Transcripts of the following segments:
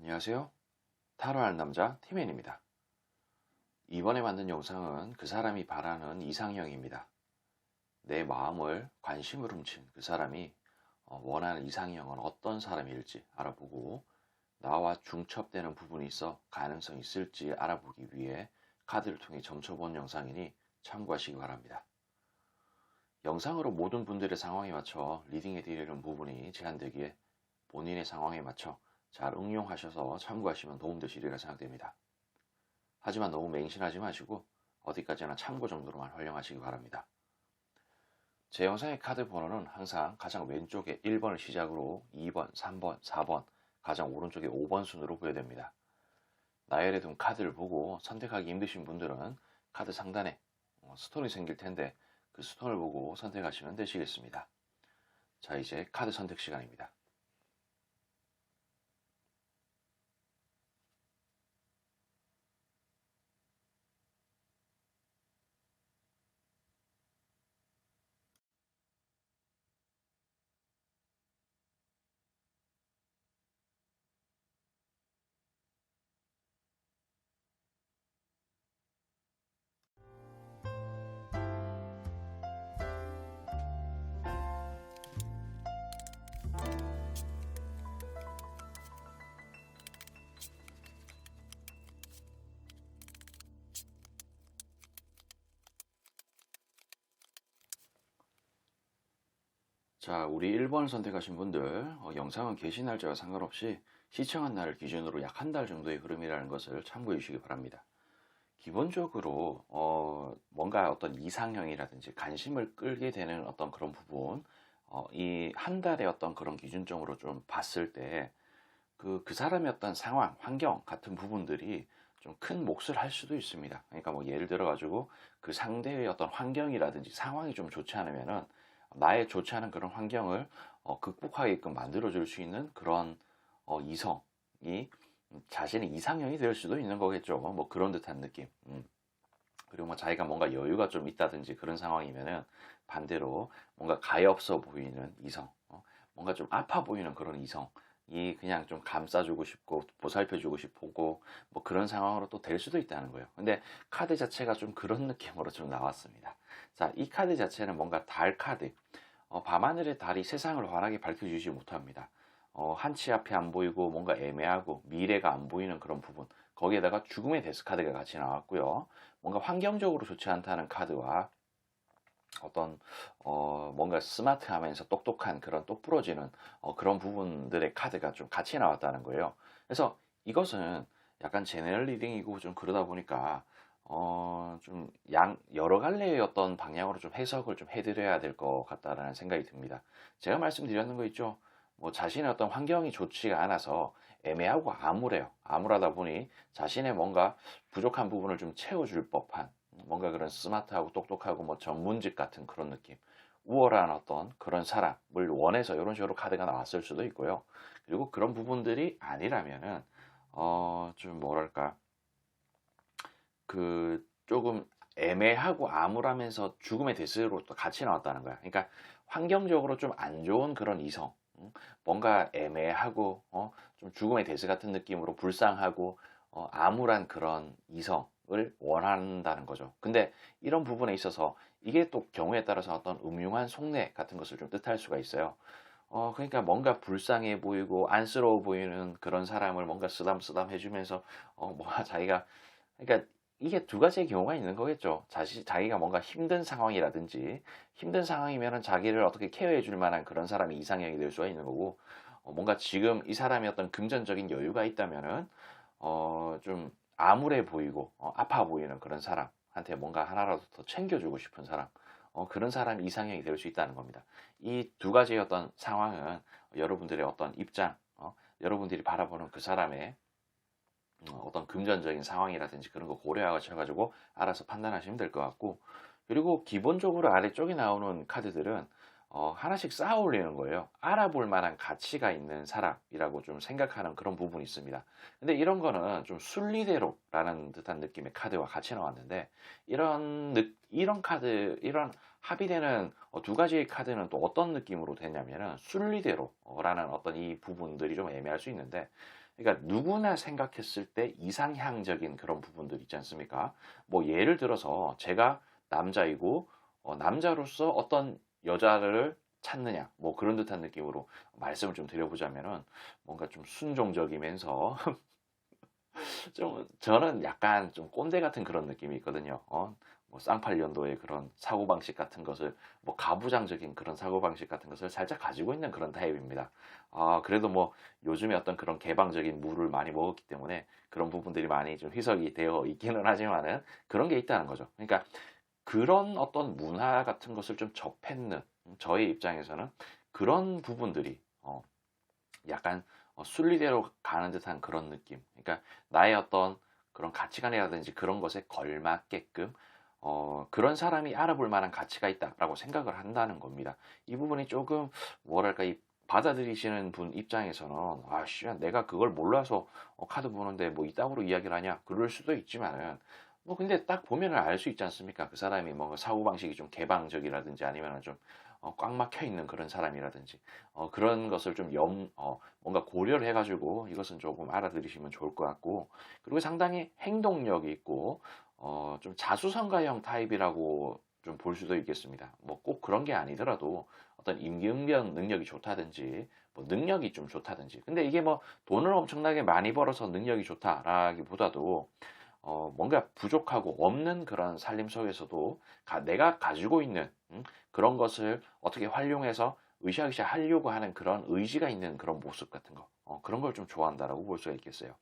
안녕하세요. 타로 알 남자 티맨입니다. 이번에 만든 영상은 그 사람이 바라는 이상형입니다. 내 마음을 관심을 훔친 그 사람이 원하는 이상형은 어떤 사람일지 알아보고 나와 중첩되는 부분이 있어 가능성이 있을지 알아보기 위해 카드를 통해 점쳐본 영상이니 참고하시기 바랍니다. 영상으로 모든 분들의 상황에 맞춰 리딩해드리는 부분이 제한되기에 본인의 상황에 맞춰 잘 응용하셔서 참고하시면 도움되시리라 생각됩니다. 하지만 너무 맹신하지 마시고 어디까지나 참고 정도로만 활용하시기 바랍니다. 제 영상의 카드 번호는 항상 가장 왼쪽에 1번을 시작으로 2번, 3번, 4번, 가장 오른쪽에 5번 순으로 부여됩니다. 나열해 둔 카드를 보고 선택하기 힘드신 분들은 카드 상단에 스톤이 생길 텐데 그 스톤을 보고 선택하시면 되시겠습니다. 자, 이제 카드 선택 시간입니다. 자, 우리 1번을 선택하신 분들 영상은 게시 날짜와 상관없이 시청한 날을 기준으로 약 한 달 정도의 흐름이라는 것을 참고해 주시기 바랍니다. 기본적으로 뭔가 어떤 이상형이라든지 관심을 끌게 되는 어떤 그런 부분, 이 한 달의 어떤 그런 기준점으로 좀 봤을 때 그 사람의 어떤 상황, 환경 같은 부분들이 좀 큰 몫을 할 수도 있습니다. 그러니까 뭐 예를 들어 가지고 그 상대의 어떤 환경이라든지 상황이 좀 좋지 않으면은 나의 좋지 않은 그런 환경을 극복하게끔 만들어 줄 수 있는 그런 이성이 자신의 이상형이 될 수도 있는 거겠죠. 뭐 그런 듯한 느낌. 그리고 뭐 자기가 뭔가 여유가 좀 있다든지 그런 상황이면은 반대로 뭔가 가엾어 보이는 이성, 뭔가 좀 아파 보이는 그런 이성이 그냥 좀 감싸주고 싶고 보살펴주고 싶고 뭐 그런 상황으로 또 될 수도 있다는 거예요. 근데 카드 자체가 좀 그런 느낌으로 좀 나왔습니다. 자, 이 카드 자체는 뭔가 달 카드. 밤하늘의 달이 세상을 환하게 밝혀주지 못합니다. 한치 앞이 안 보이고 뭔가 애매하고 미래가 안 보이는 그런 부분. 거기에다가 죽음의 데스 카드가 같이 나왔고요. 뭔가 환경적으로 좋지 않다는 카드와 어떤 뭔가 스마트하면서 똑똑한 그런 똑부러지는 그런 부분들의 카드가 좀 같이 나왔다는 거예요. 그래서 이것은 약간 제너럴 리딩이고 좀 그러다 보니까 좀 여러 갈래의 어떤 방향으로 좀 해석을 좀 해드려야 될 것 같다라는 생각이 듭니다. 제가 말씀드렸는 거 있죠. 뭐 자신의 어떤 환경이 좋지가 않아서 애매하고 암울해요. 암울하다 보니 자신의 뭔가 부족한 부분을 좀 채워줄 법한 뭔가 그런 스마트하고 똑똑하고 뭐 전문직 같은 그런 느낌. 우월한 어떤 그런 사람을 원해서 이런 식으로 카드가 나왔을 수도 있고요. 그리고 그런 부분들이 아니라면은 좀 뭐랄까 그 조금 애매하고 암울하면서 죽음의 대스로 또 같이 나왔다는 거야. 그러니까 환경적으로 좀 안 좋은 그런 이성, 뭔가 애매하고 좀 죽음의 대스 같은 느낌으로 불쌍하고 암울한 그런 이성을 원한다는 거죠. 근데 이런 부분에 있어서 이게 또 경우에 따라서 어떤 음흉한 속내 같은 것을 좀 뜻할 수가 있어요. 그러니까 뭔가 불쌍해 보이고 안쓰러워 보이는 그런 사람을 뭔가 쓰담쓰담 해주면서 뭔가 자기가 그러니까 이게 두 가지의 경우가 있는 거겠죠. 자기가 뭔가 힘든 상황이라든지 힘든 상황이면은 자기를 어떻게 케어해 줄 만한 그런 사람이 이상형이 될 수가 있는 거고 뭔가 지금 이 사람이 어떤 금전적인 여유가 있다면은 좀 암울해 보이고 아파 보이는 그런 사람한테 뭔가 하나라도 더 챙겨주고 싶은 사람 그런 사람이 이상형이 될 수 있다는 겁니다. 이 두 가지의 어떤 상황은 여러분들의 어떤 입장 여러분들이 바라보는 그 사람의 어떤 금전적인 상황이라든지 그런 거 고려하셔가지고 알아서 판단하시면 될 것 같고 그리고 기본적으로 아래쪽에 나오는 카드들은 하나씩 쌓아 올리는 거예요. 알아볼 만한 가치가 있는 사람이라고 좀 생각하는 그런 부분이 있습니다. 근데 이런 거는 좀 순리대로라는 듯한 느낌의 카드와 같이 나왔는데 이런 카드, 이런 합의되는 두 가지의 카드는 또 어떤 느낌으로 되냐면은 순리대로라는 어떤 이 부분들이 좀 애매할 수 있는데, 그러니까 누구나 생각했을 때 이상향적인 그런 부분들 있지 않습니까? 뭐 예를 들어서 제가 남자이고 남자로서 어떤 여자를 찾느냐, 뭐 그런 듯한 느낌으로 말씀을 좀 드려보자면은, 뭔가 좀 순종적이면서 좀 저는 약간 좀 꼰대 같은 그런 느낌이 있거든요. 뭐 쌍팔년도의 그런 사고방식 같은 것을, 뭐 가부장적인 그런 사고방식 같은 것을 살짝 가지고 있는 그런 타입입니다. 그래도 뭐 요즘에 어떤 그런 개방적인 물을 많이 먹었기 때문에 그런 부분들이 많이 좀 희석이 되어 있기는 하지만은 그런 게 있다는 거죠. 그러니까 그런 어떤 문화 같은 것을 좀 접했는 저의 입장에서는 그런 부분들이 약간 순리대로 가는 듯한 그런 느낌. 그러니까 나의 어떤 그런 가치관이라든지 그런 것에 걸맞게끔 그런 사람이 알아볼 만한 가치가 있다라고 생각을 한다는 겁니다. 이 부분이 조금 뭐랄까, 이 받아들이시는 분 입장에서는 씨, 내가 그걸 몰라서 카드 보는데 뭐 이따구로 이야기를 하냐, 그럴 수도 있지만은, 뭐 근데 딱 보면은 알 수 있지 않습니까? 그 사람이 뭐 사고방식이 좀 개방적이라든지 아니면은 좀 꽉 막혀 있는 그런 사람이라든지 그런 것을 좀 뭔가 고려를 해가지고 이것은 조금 알아들으시면 좋을 것 같고, 그리고 상당히 행동력이 있고 좀 자수성가형 타입이라고 좀 볼 수도 있겠습니다. 뭐 꼭 그런 게 아니더라도 어떤 임기응변 능력이 좋다든지 뭐 능력이 좀 좋다든지, 근데 이게 뭐 돈을 엄청나게 많이 벌어서 능력이 좋다라기보다도 뭔가 부족하고 없는 그런 살림 속에서도 내가 가지고 있는 그런 것을 어떻게 활용해서 으쌰으쌰 하려고 하는 그런 의지가 있는 그런 모습 같은 거, 그런 걸 좀 좋아한다라고 볼 수가 있겠어요.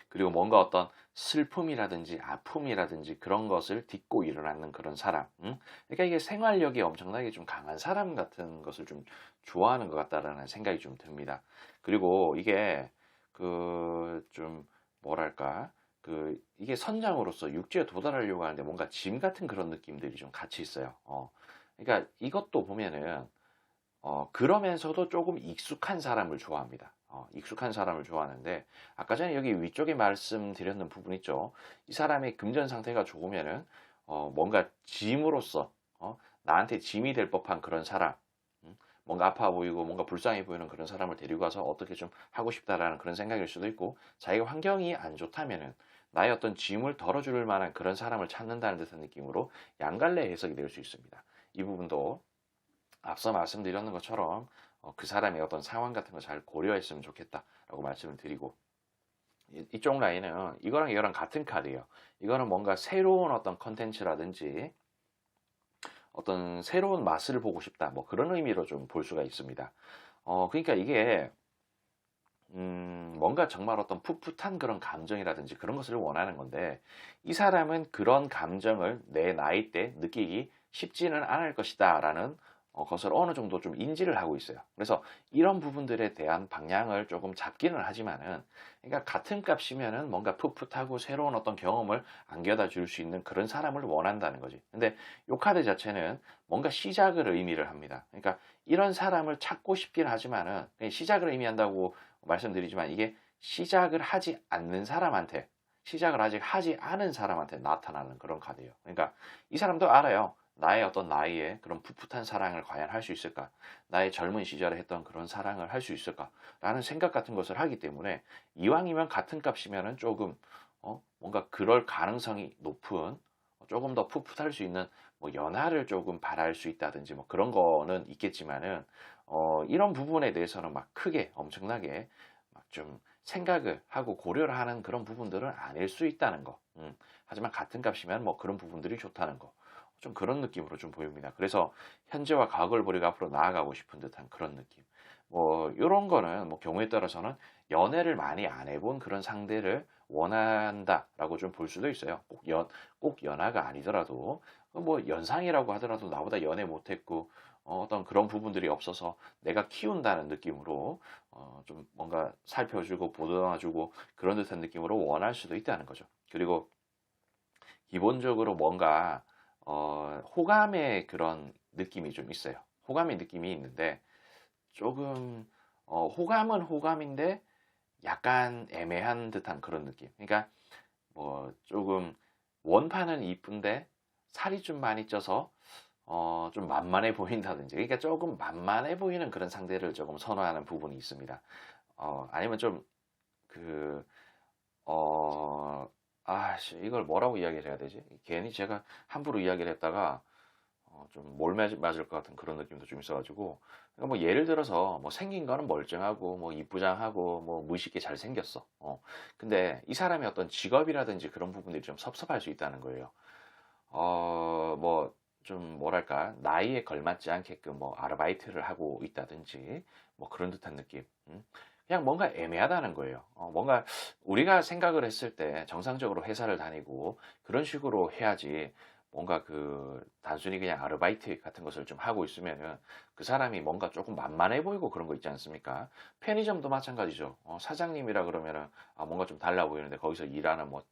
그리고 뭔가 어떤 슬픔이라든지 아픔이라든지 그런 것을 딛고 일어나는 그런 사람. 그러니까 이게 생활력이 엄청나게 좀 강한 사람 같은 것을 좀 좋아하는 것 같다라는 생각이 좀 듭니다. 그리고 이게 좀 뭐랄까, 이게 선장으로서 육지에 도달하려고 하는데 뭔가 짐 같은 그런 느낌들이 좀 같이 있어요. 그러니까 이것도 보면은 그러면서도 조금 익숙한 사람을 좋아합니다. 익숙한 사람을 좋아하는데, 아까 전에 여기 위쪽에 말씀드렸는 부분 있죠. 이 사람의 금전 상태가 좋으면은 뭔가 짐으로서 나한테 짐이 될 법한 그런 사람, 뭔가 아파 보이고 뭔가 불쌍해 보이는 그런 사람을 데리고 가서 어떻게 좀 하고 싶다라는 그런 생각일 수도 있고, 자기가 환경이 안 좋다면은 나의 어떤 짐을 덜어줄 만한 그런 사람을 찾는다는 듯한 느낌으로 양갈래 해석이 될 수 있습니다. 이 부분도 앞서 말씀드렸는 것처럼 그 사람의 어떤 상황 같은 거 잘 고려했으면 좋겠다라고 말씀을 드리고, 이쪽 라인은 이거랑 이거랑 같은 카드예요. 이거는 뭔가 새로운 어떤 컨텐츠라든지 어떤 새로운 맛을 보고 싶다, 뭐 그런 의미로 좀 볼 수가 있습니다. 그러니까 이게 뭔가 정말 어떤 풋풋한 그런 감정이라든지 그런 것을 원하는 건데, 이 사람은 그런 감정을 내 나이 때 느끼기 쉽지는 않을 것이다 라는 것을 어느 정도 좀 인지를 하고 있어요. 그래서 이런 부분들에 대한 방향을 조금 잡기는 하지만은, 그러니까 같은 값이면은 뭔가 풋풋하고 새로운 어떤 경험을 안겨다 줄 수 있는 그런 사람을 원한다는 거지. 근데 이 카드 자체는 뭔가 시작을 의미를 합니다. 그러니까 이런 사람을 찾고 싶긴 하지만은, 시작을 의미한다고 말씀드리지만, 이게 시작을 하지 않는 사람한테, 시작을 아직 하지 않은 사람한테 나타나는 그런 카드예요. 그러니까 이 사람도 알아요. 나의 어떤 나이에 그런 풋풋한 사랑을 과연 할 수 있을까? 나의 젊은 시절에 했던 그런 사랑을 할 수 있을까? 라는 생각 같은 것을 하기 때문에, 이왕이면 같은 값이면은 조금 뭔가 그럴 가능성이 높은 조금 더 풋풋할 수 있는 뭐 연하를 조금 바랄 수 있다든지 뭐 그런 거는 있겠지만은, 이런 부분에 대해서는 막 크게 엄청나게 막 좀 생각을 하고 고려를 하는 그런 부분들은 아닐 수 있다는 거. 하지만 같은 값이면 뭐 그런 부분들이 좋다는 거. 좀 그런 느낌으로 좀 보입니다. 그래서 현재와 과거를 버리고 앞으로 나아가고 싶은 듯한 그런 느낌. 뭐 요런 거는 뭐 경우에 따라서는 연애를 많이 안 해본 그런 상대를 원한다라고 좀 볼 수도 있어요. 꼭 연하가 아니더라도 뭐 연상이라고 하더라도 나보다 연애 못했고 어떤 그런 부분들이 없어서 내가 키운다는 느낌으로 좀 뭔가 살펴주고 보듬어주고 그런 듯한 느낌으로 원할 수도 있다는 거죠. 그리고 기본적으로 뭔가 호감의 그런 느낌이 좀 있어요. 호감의 느낌이 있는데 조금 호감은 호감인데 약간 애매한 듯한 그런 느낌. 그러니까 뭐 조금 원판은 이쁜데 살이 좀 많이 쪄서 좀 만만해 보인다든지, 그러니까 조금 만만해 보이는 그런 상대를 조금 선호하는 부분이 있습니다. 아니면 좀 그 이걸 뭐라고 이야기를 해야 되지? 괜히 제가 함부로 이야기를 했다가 좀 맞을 것 같은 그런 느낌도 좀 있어가지고, 그러니까 뭐 예를 들어서 뭐 생긴 거는 멀쩡하고 뭐 이쁘장하고 뭐 무의식게 잘 생겼어. 근데 이 사람의 어떤 직업이라든지 그런 부분들이 좀 섭섭할 수 있다는 거예요. 뭐 좀 뭐랄까 나이에 걸맞지 않게끔 뭐 아르바이트를 하고 있다든지 뭐 그런 듯한 느낌. 그냥 뭔가 애매하다는 거예요. 뭔가 우리가 생각을 했을 때 정상적으로 회사를 다니고 그런 식으로 해야지, 뭔가 그 단순히 그냥 아르바이트 같은 것을 좀 하고 있으면은 그 사람이 뭔가 조금 만만해 보이고 그런 거 있지 않습니까? 편의점도 마찬가지죠. 사장님이라 그러면은 뭔가 좀 달라 보이는데 거기서 일하는 뭐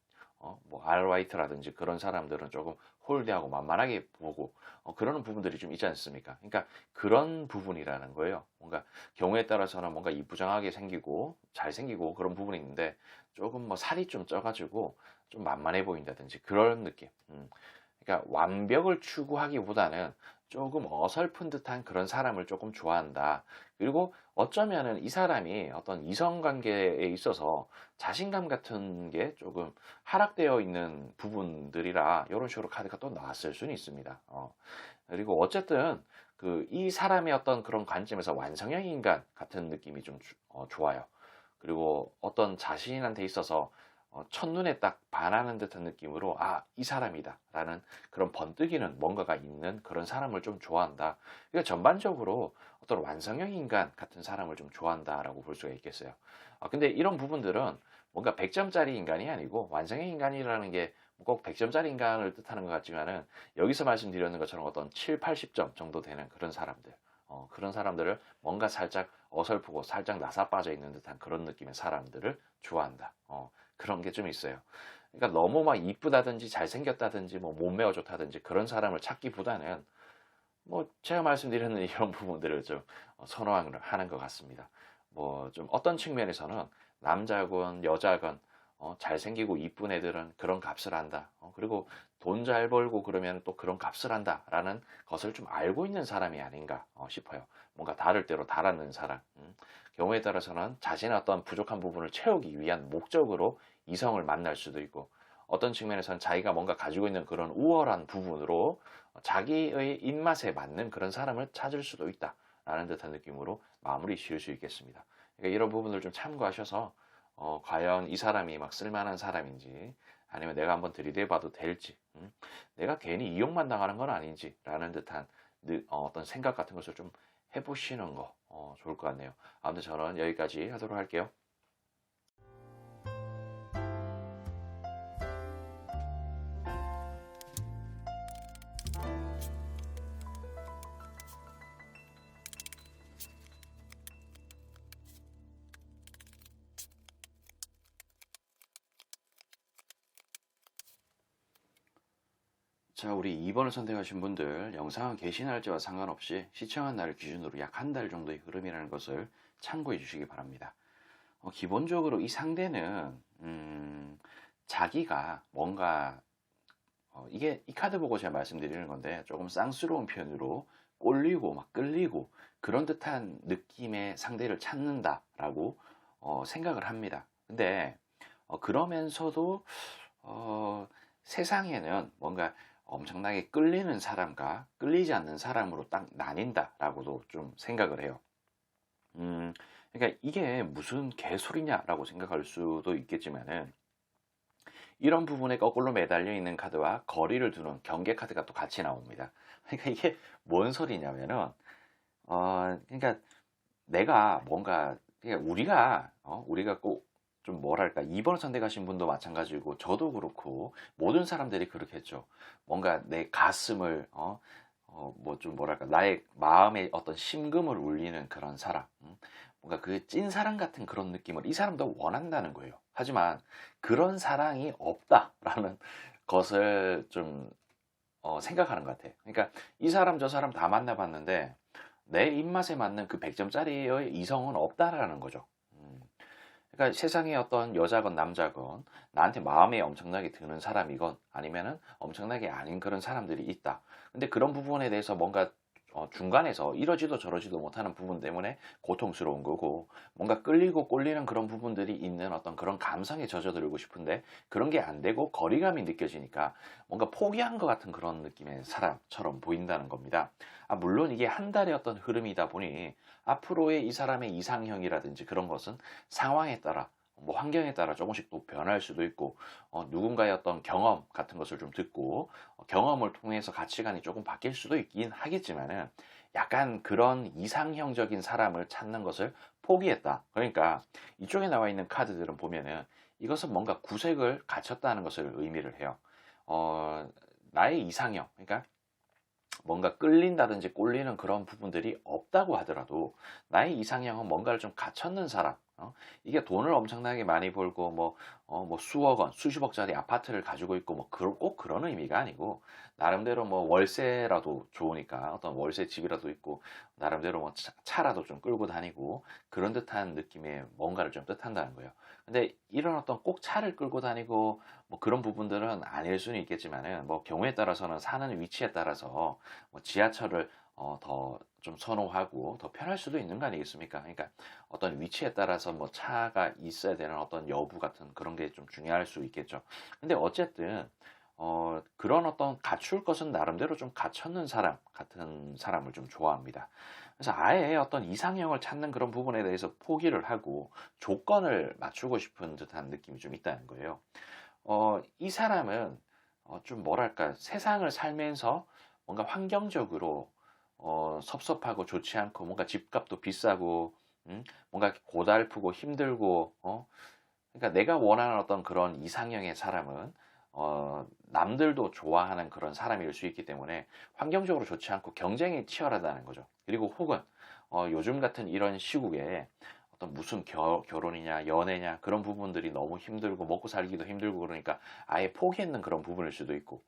아르바이트라든지 그런 사람들은 조금 홀대하고 만만하게 보고 그러는 부분들이 좀 있지 않습니까? 그러니까 그런 부분이라는 거예요. 뭔가 경우에 따라서는 뭔가 이쁘장하게 생기고 잘생기고 그런 부분이 있는데 조금 뭐 살이 좀 쪄가지고 좀 만만해 보인다든지 그런 느낌. 그러니까 완벽을 추구하기보다는 조금 어설픈 듯한 그런 사람을 조금 좋아한다. 그리고 어쩌면은 이 사람이 어떤 이성 관계에 있어서 자신감 같은 게 조금 하락되어 있는 부분들이라 이런 식으로 카드가 또 나왔을 수는 있습니다. 그리고 어쨌든 그 이 사람의 어떤 그런 관점에서 완성형 인간 같은 느낌이 좀 좋아요. 그리고 어떤 자신한테 있어서 첫눈에 딱 반하는 듯한 느낌으로 이 사람이다 라는 그런 번뜩이는 뭔가가 있는 그런 사람을 좀 좋아한다. 그러니까 전반적으로 어떤 완성형 인간 같은 사람을 좀 좋아한다라고 볼 수가 있겠어요. 근데 이런 부분들은 뭔가 100점짜리 인간이 아니고, 완성형 인간이라는 게 꼭 100점짜리 인간을 뜻하는 것 같지만은 여기서 말씀드렸는 것처럼 어떤 7, 80점 정도 되는 그런 사람들, 그런 사람들을 뭔가 살짝 어설프고 살짝 나사 빠져 있는 듯한 그런 느낌의 사람들을 좋아한다. 그런 게 좀 있어요. 그러니까 너무 막 이쁘다든지 잘생겼다든지 뭐 몸매가 좋다든지 그런 사람을 찾기보다는 뭐 제가 말씀드리는 이런 부분들을 좀 선호하는 것 같습니다. 뭐 좀 어떤 측면에서는 남자건 여자건 잘생기고 이쁜 애들은 그런 값을 한다. 그리고 돈 잘 벌고 그러면 또 그런 값을 한다라는 것을 좀 알고 있는 사람이 아닌가 싶어요. 뭔가 다를 대로 달았는 사람. 경우에 따라서는 자신의 어떤 부족한 부분을 채우기 위한 목적으로 이성을 만날 수도 있고, 어떤 측면에서는 자기가 뭔가 가지고 있는 그런 우월한 부분으로 자기의 입맛에 맞는 그런 사람을 찾을 수도 있다라는 듯한 느낌으로 마무리 지을 수 있겠습니다. 그러니까 이런 부분을 좀 참고하셔서 과연 이 사람이 막 쓸만한 사람인지, 아니면 내가 한번 들이대봐도 될지, 내가 괜히 이용만 당하는 건 아닌지라는 듯한 어떤 생각 같은 것을 좀 해보시는 거 좋을 것 같네요. 아무튼 저는 여기까지 하도록 할게요. 자, 우리 2번을 선택하신 분들, 영상은 게시 날짜와 상관없이 시청한 날을 기준으로 약 한 달 정도의 흐름이라는 것을 참고해 주시기 바랍니다. 기본적으로 이 상대는 자기가 뭔가 이게 이 카드 보고 제가 말씀드리는 건데, 조금 쌍스러운 편으로 꼴리고 막 끌리고 그런 듯한 느낌의 상대를 찾는다라고 생각을 합니다. 근데 그러면서도 세상에는 뭔가 엄청나게 끌리는 사람과 끌리지 않는 사람으로 딱 나뉜다라고도 좀 생각을 해요. 그러니까 이게 무슨 개소리냐라고 생각할 수도 있겠지만은, 이런 부분에 거꾸로 매달려 있는 카드와 거리를 두는 경계 카드가 또 같이 나옵니다. 그러니까 이게 뭔 소리냐면은, 그러니까 내가 뭔가, 그러니까 우리가 꼭 좀 뭐랄까, 2번 선택하신 분도 마찬가지고 저도 그렇고 모든 사람들이 그렇겠죠. 뭔가 내 가슴을 뭐 좀 뭐랄까, 나의 마음에 어떤 심금을 울리는 그런 사람, 뭔가 그 찐사랑 같은 그런 느낌을 이 사람도 원한다는 거예요. 하지만 그런 사랑이 없다라는 것을 좀 생각하는 것 같아요. 그러니까 이 사람 저 사람 다 만나봤는데 내 입맛에 맞는 그 100점짜리의 이성은 없다라는 거죠. 그러니까 세상에 어떤 여자건 남자건 나한테 마음에 엄청나게 드는 사람이건 아니면은 엄청나게 아닌 그런 사람들이 있다. 근데 그런 부분에 대해서 뭔가 중간에서 이러지도 저러지도 못하는 부분 때문에 고통스러운 거고, 뭔가 끌리고 꼴리는 그런 부분들이 있는 어떤 그런 감성에 젖어들고 싶은데 그런 게 안 되고 거리감이 느껴지니까 뭔가 포기한 것 같은 그런 느낌의 사람처럼 보인다는 겁니다. 물론 이게 한 달의 어떤 흐름이다 보니 앞으로의 이 사람의 이상형이라든지 그런 것은 상황에 따라, 뭐 환경에 따라 조금씩 또 변할 수도 있고, 누군가의 어떤 경험 같은 것을 좀 듣고 경험을 통해서 가치관이 조금 바뀔 수도 있긴 하겠지만은, 약간 그런 이상형적인 사람을 찾는 것을 포기했다. 그러니까 이쪽에 나와 있는 카드들은 보면은 이것은 뭔가 구색을 갖췄다는 것을 의미를 해요. 어, 나의 이상형, 그러니까 뭔가 끌린다든지 꼴리는 그런 부분들이 없다고 하더라도 나의 이상형은 뭔가를 좀 갖췄는 사람. 이게 돈을 엄청나게 많이 벌고 뭐 수억 원, 수십억짜리 아파트를 가지고 있고 꼭 그런 의미가 아니고, 나름대로 뭐 월세라도 좋으니까 어떤 월세 집이라도 있고, 나름대로 뭐 차라도 좀 끌고 다니고 그런 듯한 느낌의 뭔가를 좀 뜻한다는 거예요. 근데 이런 어떤 꼭 차를 끌고 다니고 뭐 그런 부분들은 아닐 수는 있겠지만은, 뭐 경우에 따라서는 사는 위치에 따라서 뭐 지하철을 더 좀 선호하고 더 편할 수도 있는 거 아니겠습니까? 그러니까 어떤 위치에 따라서 뭐 차가 있어야 되는 어떤 여부 같은 그런 게 좀 중요할 수 있겠죠. 근데 어쨌든 그런 어떤 갖출 것은 나름대로 좀 갖췄는 사람 같은 사람을 좀 좋아합니다. 그래서 아예 어떤 이상형을 찾는 그런 부분에 대해서 포기를 하고 조건을 맞추고 싶은 듯한 느낌이 좀 있다는 거예요. 이 사람은 좀 뭐랄까, 세상을 살면서 뭔가 환경적으로 섭섭하고 좋지 않고, 뭔가 집값도 비싸고, 뭔가 고달프고 힘들고, 그러니까 내가 원하는 어떤 그런 이상형의 사람은 남들도 좋아하는 그런 사람일 수 있기 때문에 환경적으로 좋지 않고 경쟁이 치열하다는 거죠. 그리고 혹은 요즘 같은 이런 시국에 어떤 무슨 결혼이냐 연애냐 그런 부분들이 너무 힘들고 먹고 살기도 힘들고 그러니까 아예 포기했는 그런 부분일 수도 있고.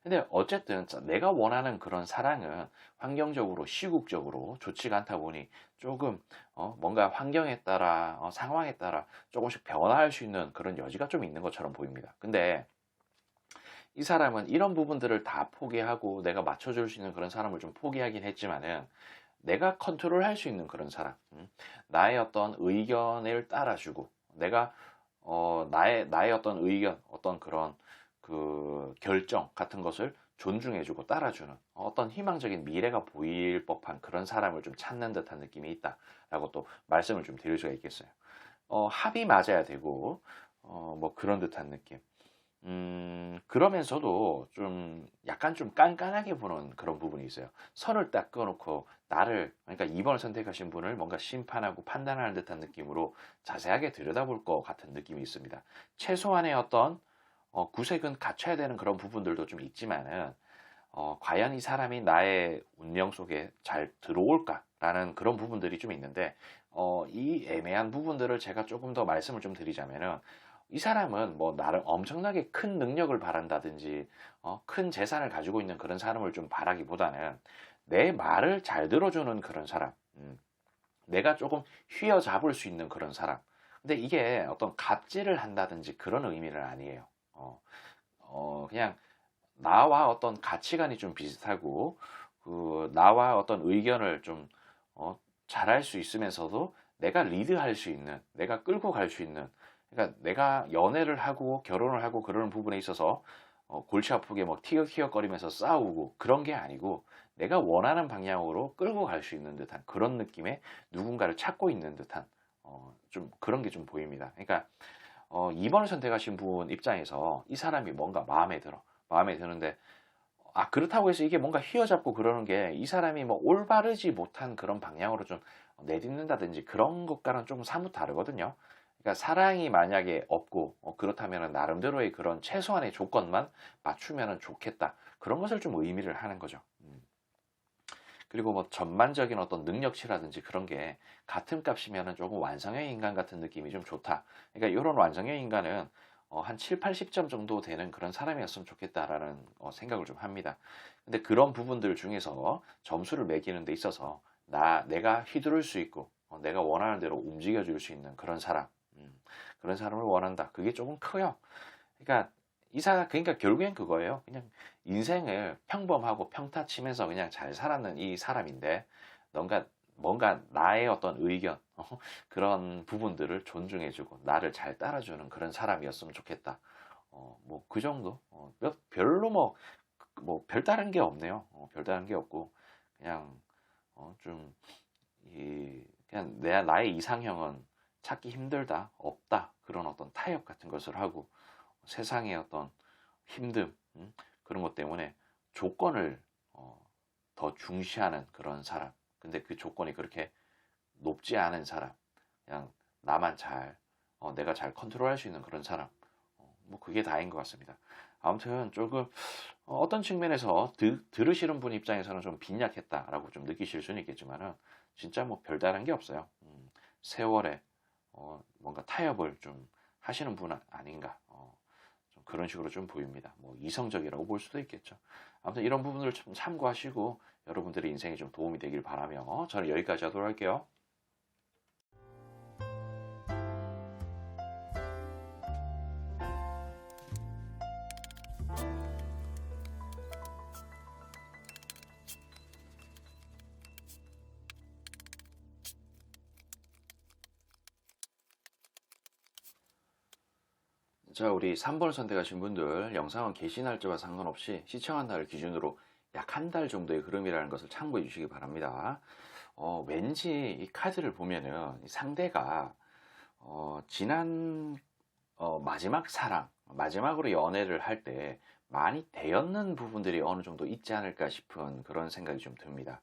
근데 어쨌든 내가 원하는 그런 사랑은 환경적으로 시국적으로 좋지가 않다 보니 조금 뭔가 환경에 따라 상황에 따라 조금씩 변화할 수 있는 그런 여지가 좀 있는 것처럼 보입니다. 근데 이 사람은 이런 부분들을 다 포기하고 내가 맞춰줄 수 있는 그런 사람을 좀 포기하긴 했지만은, 내가 컨트롤할 수 있는 그런 사람, 나의 어떤 의견을 따라주고, 내가 나의 어떤 의견, 어떤 그런 그 결정 같은 것을 존중해주고 따라주는 어떤 희망적인 미래가 보일 법한 그런 사람을 좀 찾는 듯한 느낌이 있다라고 또 말씀을 좀 드릴 수가 있겠어요. 합이 맞아야 되고, 뭐 그런 듯한 느낌. 그러면서도 좀 약간 좀 깐깐하게 보는 그런 부분이 있어요. 선을 딱 그어놓고 나를, 그러니까 2번을 선택하신 분을 뭔가 심판하고 판단하는 듯한 느낌으로 자세하게 들여다볼 것 같은 느낌이 있습니다. 최소한의 어떤 구색은 갖춰야 되는 그런 부분들도 좀 있지만은, 과연 이 사람이 나의 운명 속에 잘 들어올까라는 그런 부분들이 좀 있는데, 이 애매한 부분들을 제가 조금 더 말씀을 좀 드리자면은, 이 사람은 뭐 나름 엄청나게 큰 능력을 바란다든지 큰 재산을 가지고 있는 그런 사람을 좀 바라기보다는 내 말을 잘 들어주는 그런 사람, 내가 조금 휘어잡을 수 있는 그런 사람. 근데 이게 어떤 갑질을 한다든지 그런 의미는 아니에요. 그냥 나와 어떤 가치관이 좀 비슷하고, 나와 어떤 의견을 좀 잘할 수 있으면서도 내가 리드할 수 있는, 내가 끌고 갈 수 있는, 그러니까 내가 연애를 하고 결혼을 하고 그러는 부분에 있어서 골치 아프게 막 티격태격거리면서 싸우고 그런 게 아니고, 내가 원하는 방향으로 끌고 갈 수 있는 듯한 그런 느낌의 누군가를 찾고 있는 듯한 좀 그런 게 좀 보입니다. 그러니까 2번을 선택하신 분 입장에서 이 사람이 뭔가 마음에 들어. 마음에 드는데, 그렇다고 해서 이게 뭔가 휘어잡고 그러는 게 이 사람이 뭐 올바르지 못한 그런 방향으로 좀 내딛는다든지 그런 것과는 좀 사뭇 다르거든요. 그러니까 사랑이 만약에 없고 그렇다면 나름대로의 그런 최소한의 조건만 맞추면 좋겠다. 그런 것을 좀 의미를 하는 거죠. 그리고 뭐 전반적인 어떤 능력치라든지 그런 게 같은 값이면은 조금 완성형 인간 같은 느낌이 좀 좋다. 그러니까 이런 완성형 인간은 한 7, 80점 정도 되는 그런 사람이었으면 좋겠다라는 생각을 좀 합니다. 근데 그런 부분들 중에서 점수를 매기는 데 있어서 내가 휘두를 수 있고 내가 원하는 대로 움직여줄 수 있는 그런 사람, 그런 사람을 원한다. 그게 조금 커요. 그러니까 그러니까 결국엔 그거예요. 그냥 인생을 평범하고 평타 치면서 그냥 잘 살았는 이 사람인데 뭔가 나의 어떤 의견, 그런 부분들을 존중해주고 나를 잘 따라주는 그런 사람이었으면 좋겠다. 뭐 그 정도. 별로 뭐 별다른 게 없네요. 별다른 게 없고 그냥 좀 그냥 나의 이상형은 찾기 힘들다, 없다 그런 어떤 타협 같은 것을 하고 세상의 어떤 힘듦, 그런 것 때문에 조건을 더 중시하는 그런 사람. 근데 그 조건이 그렇게 높지 않은 사람, 그냥 내가 잘 컨트롤할 수 있는 그런 사람. 뭐 그게 다인 것 같습니다. 아무튼 조금 어떤 측면에서 들으시는 분 입장에서는 좀 빈약했다라고 좀 느끼실 수는 있겠지만은 진짜 뭐 별다른 게 없어요. 세월에 뭔가 타협을 좀 하시는 분 아닌가. 좀 그런 식으로 좀 보입니다. 뭐 이성적이라고 볼 수도 있겠죠. 아무튼 이런 부분을 좀 참고하시고 여러분들의 인생에 좀 도움이 되길 바라며 저는 여기까지 하도록 할게요. 자, 우리 3번을 선택하신 분들 영상은 게시 날짜와 상관없이 시청한 날 기준으로 약 한 달 정도의 흐름이라는 것을 참고해 주시기 바랍니다. 왠지 이 카드를 보면은 상대가 지난 마지막으로 연애를 할 때 많이 대였는 부분들이 어느 정도 있지 않을까 싶은 그런 생각이 좀 듭니다.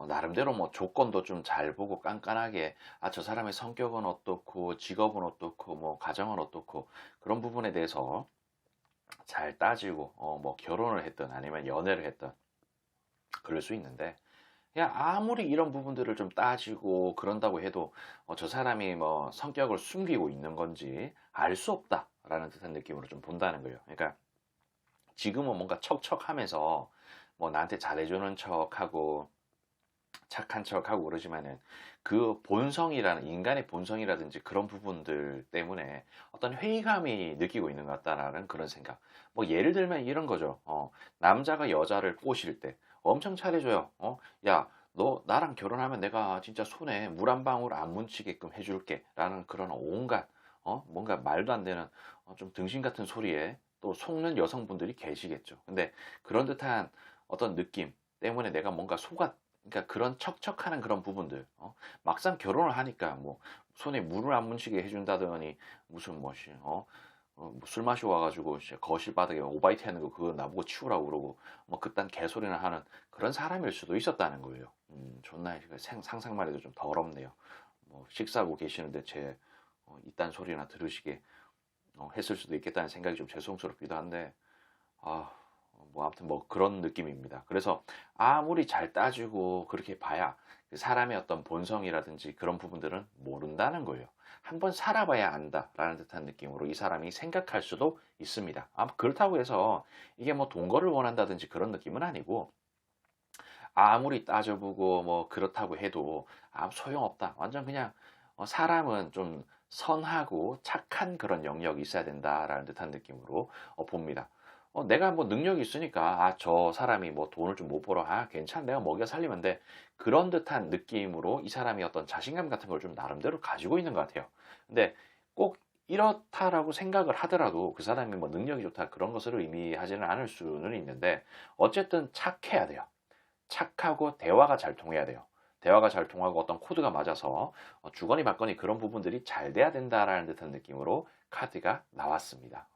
나름대로 뭐 조건도 좀 잘 보고 깐깐하게, 저 사람의 성격은 어떻고, 직업은 어떻고, 뭐 가정은 어떻고, 그런 부분에 대해서 잘 따지고, 뭐 결혼을 했든 아니면 연애를 했든, 그럴 수 있는데, 그냥 아무리 이런 부분들을 좀 따지고 그런다고 해도, 저 사람이 뭐 성격을 숨기고 있는 건지 알 수 없다라는 듯한 느낌으로 좀 본다는 거예요. 그러니까 지금은 뭔가 척척하면서 뭐 나한테 잘해주는 척하고, 착한 척하고 그러지만은 그 인간의 본성이라든지 그런 부분들 때문에 어떤 회의감이 느끼고 있는 것 같다라는 그런 생각. 뭐 예를 들면 이런 거죠. 남자가 여자를 꼬실 때 엄청 잘해줘요. 야, 너 나랑 결혼하면 내가 진짜 손에 물 한 방울 안 묻히게끔 해줄게. 라는 그런 온갖, 뭔가 말도 안 되는, 좀 등신 같은 소리에 또 속는 여성분들이 계시겠죠. 근데 그런 듯한 어떤 느낌 때문에 내가 뭔가 그러니까 그런 척척하는 그런 부분들, 막상 결혼을 하니까 뭐 손에 물을 안 묻히게 해준다더니 무슨 뭐술 마시고 와가지고 거실 바닥에 오바이트 하는 거 그거 나보고 치우라고 그러고 뭐 그딴 개소리나 하는 그런 사람일 수도 있었다는 거예요. 존나 상상만 해도 좀 더럽네요. 뭐 식사하고 계시는데 이딴 소리나 들으시게 했을 수도 있겠다는 생각이 좀 죄송스럽기도 한데, 아, 뭐 아무튼 뭐 그런 느낌입니다. 그래서 아무리 잘 따지고 그렇게 봐야 그 사람의 어떤 본성이라든지 그런 부분들은 모른다는 거예요. 한번 살아봐야 안다라는 듯한 느낌으로 이 사람이 생각할 수도 있습니다. 그렇다고 해서 이게 뭐 동거를 원한다든지 그런 느낌은 아니고, 아무리 따져보고 뭐 그렇다고 해도 아무 소용없다. 완전 그냥 사람은 좀 선하고 착한 그런 영역이 있어야 된다라는 듯한 느낌으로 봅니다. 내가 뭐 능력이 있으니까 저 사람이 뭐 돈을 좀 못 벌어, 괜찮아, 내가 먹여 살리면 돼, 그런 듯한 느낌으로 이 사람이 어떤 자신감 같은 걸 좀 나름대로 가지고 있는 것 같아요. 근데 꼭 이렇다라고 생각을 하더라도 그 사람이 뭐 능력이 좋다 그런 것을 의미하지는 않을 수는 있는데, 어쨌든 착해야 돼요. 착하고 대화가 잘 통해야 돼요. 대화가 잘 통하고 어떤 코드가 맞아서 주거니 받거니 그런 부분들이 잘 돼야 된다라는 듯한 느낌으로 카드가 나왔습니다.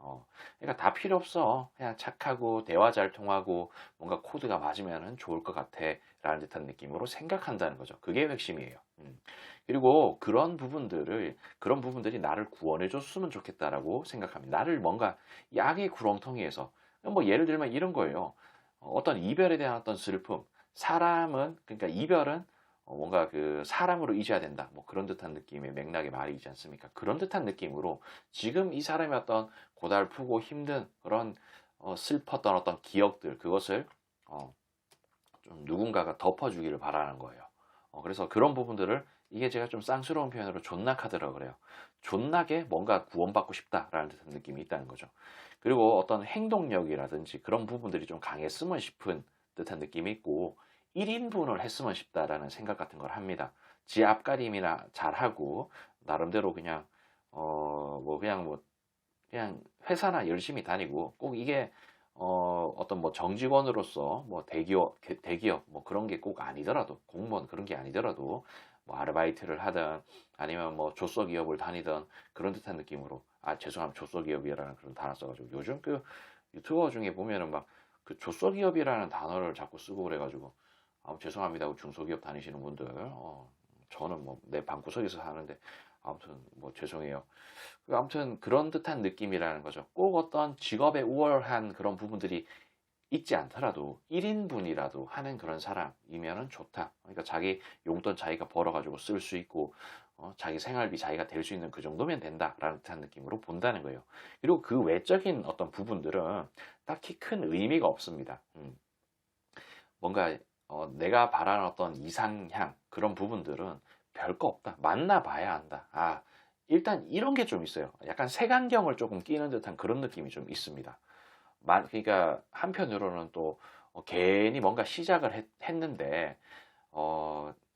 그러니까 다 필요 없어. 그냥 착하고 대화 잘 통하고 뭔가 코드가 맞으면 좋을 것 같아 라는 듯한 느낌으로 생각한다는 거죠. 그게 핵심이에요. 그리고 그런 부분들이 나를 구원해 줬으면 좋겠다라고 생각합니다. 나를 뭔가 약의 구렁텅이에서, 뭐 예를 들면 이런 거예요. 어떤 이별에 대한 어떤 슬픔, 그러니까 이별은 뭔가 그 사람으로 잊어야 된다. 뭐 그런 듯한 느낌의 맥락의 말이지 않습니까? 그런 듯한 느낌으로 지금 이 사람의 어떤 고달프고 힘든 그런 슬펐던 어떤 기억들, 그것을 좀 누군가가 덮어주기를 바라는 거예요. 그래서 그런 부분들을 이게 제가 좀 쌍스러운 표현으로 존나 카드라고 그래요. 존나게 뭔가 구원받고 싶다라는 듯한 느낌이 있다는 거죠. 그리고 어떤 행동력이라든지 그런 부분들이 좀 강했으면 싶은 듯한 느낌이 있고 1인분을 했으면 싶다라는 생각 같은 걸 합니다. 지 앞가림이나 잘하고 나름대로 그냥 그냥 회사나 열심히 다니고 꼭 이게 어떤 뭐 정직원으로서 뭐 대기업 뭐 그런 게 꼭 아니더라도 공무원 그런 게 아니더라도 뭐 아르바이트를 하든 아니면 뭐 조소기업을 다니든 그런 듯한 느낌으로 죄송합니다 조소기업이라는 그런 단어 써가지고 요즘 그 유튜버 중에 보면은 막 그 조소기업이라는 단어를 자꾸 쓰고 그래가지고 죄송합니다 중소기업 다니시는 분들 저는 뭐 내 방구석에서 사는데 아무튼 뭐 죄송해요. 아무튼 그런 듯한 느낌이라는 거죠. 꼭 어떤 직업에 우월한 그런 부분들이 있지 않더라도 1인분이라도 하는 그런 사람이면은 좋다. 그러니까 자기 용돈 자기가 벌어가지고 쓸 수 있고 자기 생활비 자기가 될 수 있는 그 정도면 된다라는 듯한 느낌으로 본다는 거예요. 그리고 그 외적인 어떤 부분들은 딱히 큰 의미가 없습니다. 뭔가 내가 바라는 어떤 이상향 그런 부분들은 별거 없다. 만나봐야 한다. 일단 이런 게 좀 있어요. 약간 색안경을 조금 끼는 듯한 그런 느낌이 좀 있습니다. 그러니까 한편으로는 또 괜히 뭔가 시작을 했는데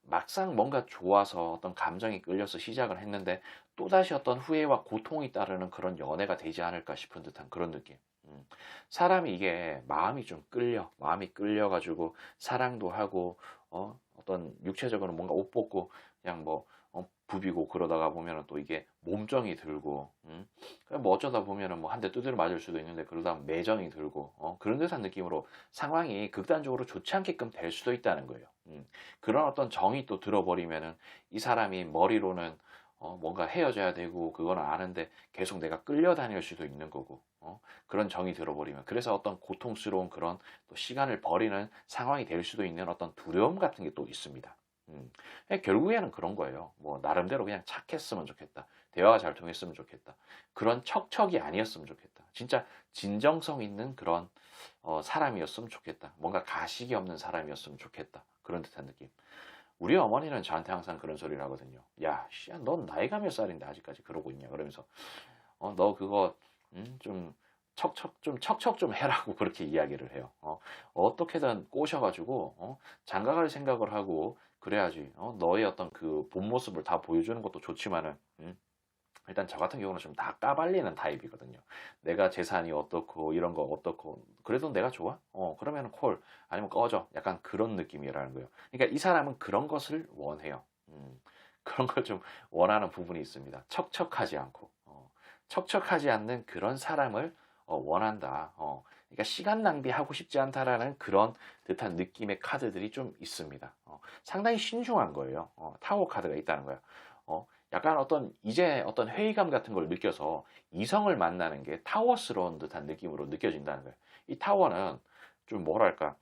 막상 뭔가 좋아서 어떤 감정이 끌려서 시작을 했는데 또다시 어떤 후회와 고통이 따르는 그런 연애가 되지 않을까 싶은 듯한 그런 느낌. 사람이 이게 마음이 끌려가지고 사랑도 하고 어떤 육체적으로 뭔가 옷 벗고 그냥 뭐 부비고 그러다가 보면은 또 이게 몸정이 들고 뭐 어쩌다 보면은 뭐 한 대 두드려 맞을 수도 있는데 그러다 매정이 들고 그런 듯한 느낌으로 상황이 극단적으로 좋지 않게끔 될 수도 있다는 거예요. 그런 어떤 정이 또 들어버리면은 이 사람이 머리로는 뭔가 헤어져야 되고 그건 아는데 계속 내가 끌려다닐 수도 있는 거고 그런 정이 들어버리면 그래서 어떤 고통스러운 그런 또 시간을 버리는 상황이 될 수도 있는 어떤 두려움 같은 게 또 있습니다. 결국에는 그런 거예요. 뭐 나름대로 그냥 착했으면 좋겠다. 대화가 잘 통했으면 좋겠다. 그런 척척이 아니었으면 좋겠다. 진짜 진정성 있는 그런 사람이었으면 좋겠다. 뭔가 가식이 없는 사람이었으면 좋겠다. 그런 듯한 느낌. 우리 어머니는 저한테 항상 그런 소리를 하거든요. 야, 씨야, 넌 나이가 몇 살인데 아직까지 그러고 있냐? 그러면서 너 그거 좀 척척 좀 해라고 그렇게 이야기를 해요. 어떻게든 꼬셔가지고 장가갈 생각을 하고 그래야지. 너의 어떤 그 본 모습을 다 보여주는 것도 좋지만은 일단 저 같은 경우는 좀 다 까발리는 타입이거든요. 내가 재산이 어떻고 이런 거 어떻고 그래도 내가 좋아? 그러면 콜 아니면 꺼져. 약간 그런 느낌이라는 거예요. 그러니까 이 사람은 그런 것을 원해요. 그런 걸 좀 원하는 부분이 있습니다. 척척하지 않고 척척하지 않는 그런 사람을 원한다. 그러니까 시간 낭비하고 싶지 않다라는 그런 듯한 느낌의 카드들이 좀 있습니다. 상당히 신중한 거예요. 타워 카드가 있다는 거예요. 약간 이제 어떤 회의감 같은 걸 느껴서 이성을 만나는 게 타워스러운 듯한 느낌으로 느껴진다는 거예요. 이 타워는 좀 뭐랄까,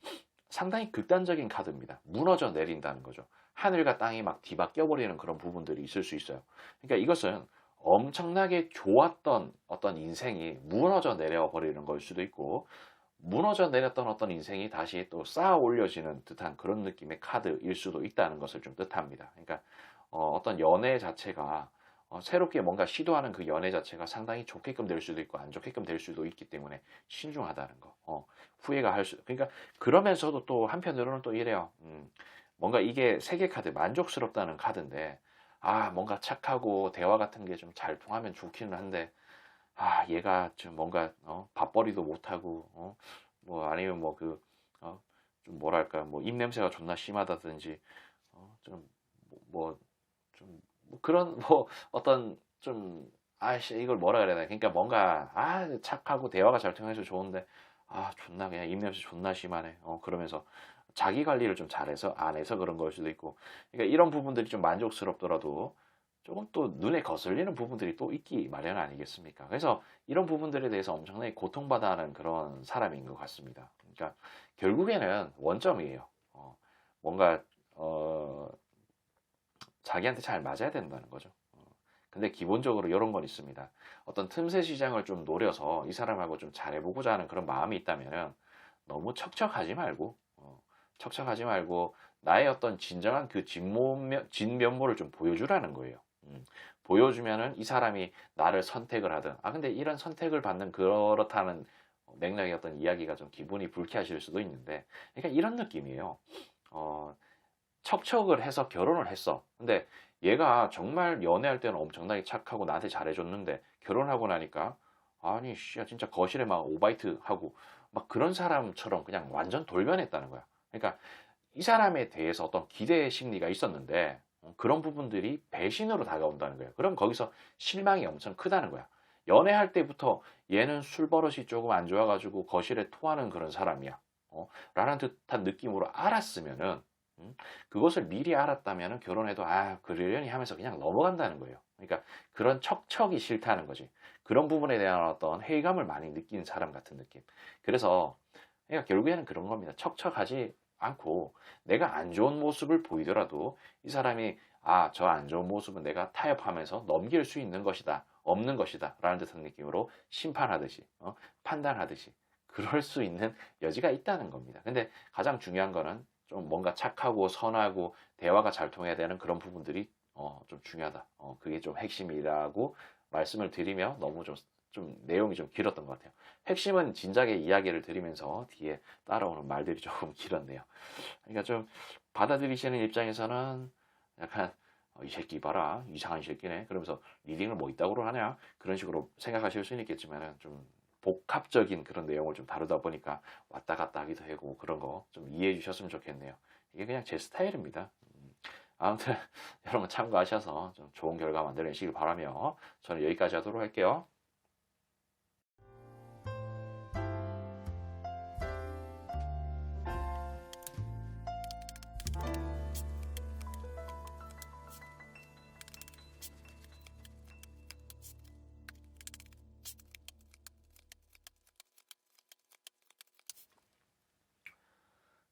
상당히 극단적인 카드입니다. 무너져 내린다는 거죠. 하늘과 땅이 막 뒤바뀌어 버리는 그런 부분들이 있을 수 있어요. 그러니까 이것은 엄청나게 좋았던 어떤 인생이 무너져 내려 버리는 걸 수도 있고, 무너져 내렸던 어떤 인생이 다시 또 쌓아 올려지는 듯한 그런 느낌의 카드일 수도 있다는 것을 좀 뜻합니다. 그러니까 어떤 연애 자체가 새롭게 뭔가 시도하는 그 연애 자체가 상당히 좋게끔 될 수도 있고 안 좋게끔 될 수도 있기 때문에 신중하다는 거. 후회가 그러니까 그러면서도 또 한편으로는 또 이래요. 뭔가 이게 세계 카드 만족스럽다는 카드인데 뭔가 착하고 대화 같은 게 좀 잘 통하면 좋기는 한데 얘가 좀 뭔가 밥벌이도 못하고 뭐 아니면 뭐 좀 뭐랄까 뭐 입냄새가 존나 심하다든지 좀뭐 그런 뭐 어떤 좀 이걸 뭐라 그래야 되나 그러니까 뭔가 착하고 대화가 잘 통해서 좋은데 존나 그냥 입냄새 존나 심하네 그러면서 자기 관리를 좀 잘해서 안 해서 그런 걸 수도 있고 그러니까 이런 부분들이 좀 만족스럽더라도 조금 또 눈에 거슬리는 부분들이 또 있기 마련 아니겠습니까? 그래서 이런 부분들에 대해서 엄청나게 고통받아 하는 그런 사람인 것 같습니다. 그러니까 결국에는 원점이에요. 뭔가 자기한테 잘 맞아야 된다는 거죠. 근데 기본적으로 이런 건 있습니다. 어떤 틈새 시장을 좀 노려서 이 사람하고 좀 잘해보고자 하는 그런 마음이 있다면 너무 척척하지 말고 나의 어떤 진정한 그 진면모를 좀 보여주라는 거예요. 보여주면은 이 사람이 나를 선택을 하든, 근데 이런 선택을 받는 그렇다는 맥락의 어떤 이야기가 좀 기분이 불쾌하실 수도 있는데, 그러니까 이런 느낌이에요. 척척을 해서 결혼을 했어. 근데 얘가 정말 연애할 때는 엄청나게 착하고 나한테 잘해줬는데, 결혼하고 나니까 아니 씨 진짜 거실에 막 오바이트 하고 막 그런 사람처럼 그냥 완전 돌변했다는 거야. 그러니까 이 사람에 대해서 어떤 기대 심리가 있었는데 그런 부분들이 배신으로 다가온다는 거예요. 그럼 거기서 실망이 엄청 크다는 거야. 연애할 때부터 얘는 술 버릇이 조금 안 좋아가지고 거실에 토하는 그런 사람이야. 라는 듯한 느낌으로 알았으면은, 그것을 미리 알았다면은 결혼해도 그러려니 하면서 그냥 넘어간다는 거예요. 그러니까 그런 척척이 싫다는 거지. 그런 부분에 대한 어떤 회의감을 많이 느끼는 사람 같은 느낌. 그래서 그러니까 결국에는 그런 겁니다. 척척하지 않고 내가 안 좋은 모습을 보이더라도 이 사람이 저 안 좋은 모습은 내가 타협하면서 넘길 수 있는 것이다, 없는 것이다 라는 듯한 느낌으로 심판하듯이 판단하듯이 그럴 수 있는 여지가 있다는 겁니다. 근데 가장 중요한 거는 좀 뭔가 착하고 선하고 대화가 잘 통해야 되는 그런 부분들이 좀 중요하다. 그게 좀 핵심이라고 말씀을 드리며 너무 좀 내용이 좀 길었던 것 같아요. 핵심은 진작에 이야기를 드리면서 뒤에 따라오는 말들이 조금 길었네요. 그러니까 좀 받아들이시는 입장에서는 약간 이 새끼 봐라 이상한 새끼네 그러면서 리딩을 뭐 이따구로 하냐 그런 식으로 생각하실 수는 있겠지만 좀 복합적인 그런 내용을 좀 다루다 보니까 왔다 갔다 하기도 하고 그런 거 좀 이해해 주셨으면 좋겠네요. 이게 그냥 제 스타일입니다. 아무튼 여러분 참고하셔서 좀 좋은 결과 만들어내시길 바라며 저는 여기까지 하도록 할게요.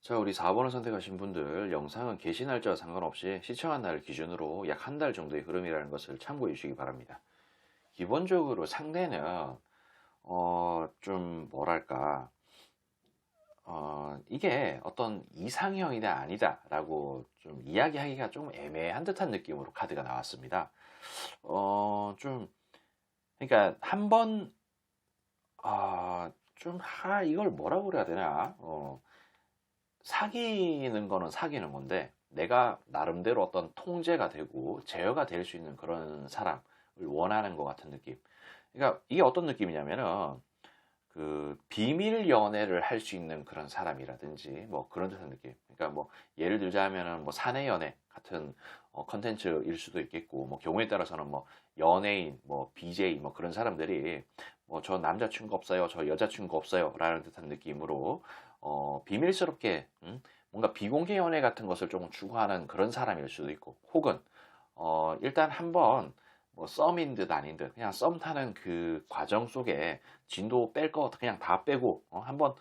자, 우리 4번을 선택하신 분들 영상은 게시 날짜와 상관없이 시청한 날 기준으로 약 한 달 정도의 흐름이라는 것을 참고해 주시기 바랍니다. 기본적으로 상대는 좀 뭐랄까 이게 어떤 이상형이다 아니다 라고 좀 이야기하기가 좀 애매한 듯한 느낌으로 카드가 나왔습니다. 좀 그러니까 한번 이걸 뭐라고 그래야 되나 사귀는 거는 사귀는 건데 내가 나름대로 어떤 통제가 되고 제어가 될 수 있는 그런 사람을 원하는 것 같은 느낌. 그러니까 이게 어떤 느낌이냐면은 그 비밀 연애를 할 수 있는 그런 사람이라든지 뭐 그런 듯한 느낌. 그러니까 뭐 예를 들자면은 뭐 사내 연애 같은 컨텐츠일 수도 있겠고 뭐 경우에 따라서는 뭐 연예인 뭐 BJ 뭐 그런 사람들이 뭐 저 남자친구 없어요 저 여자친구 없어요 라는 듯한 느낌으로 비밀스럽게 뭔가 비공개 연애 같은 것을 조금 추구하는 그런 사람일 수도 있고 혹은 일단 한번 뭐 썸인 듯 아닌 듯 그냥 썸 타는 그 과정 속에 진도 뺄 거 그냥 다 빼고 한번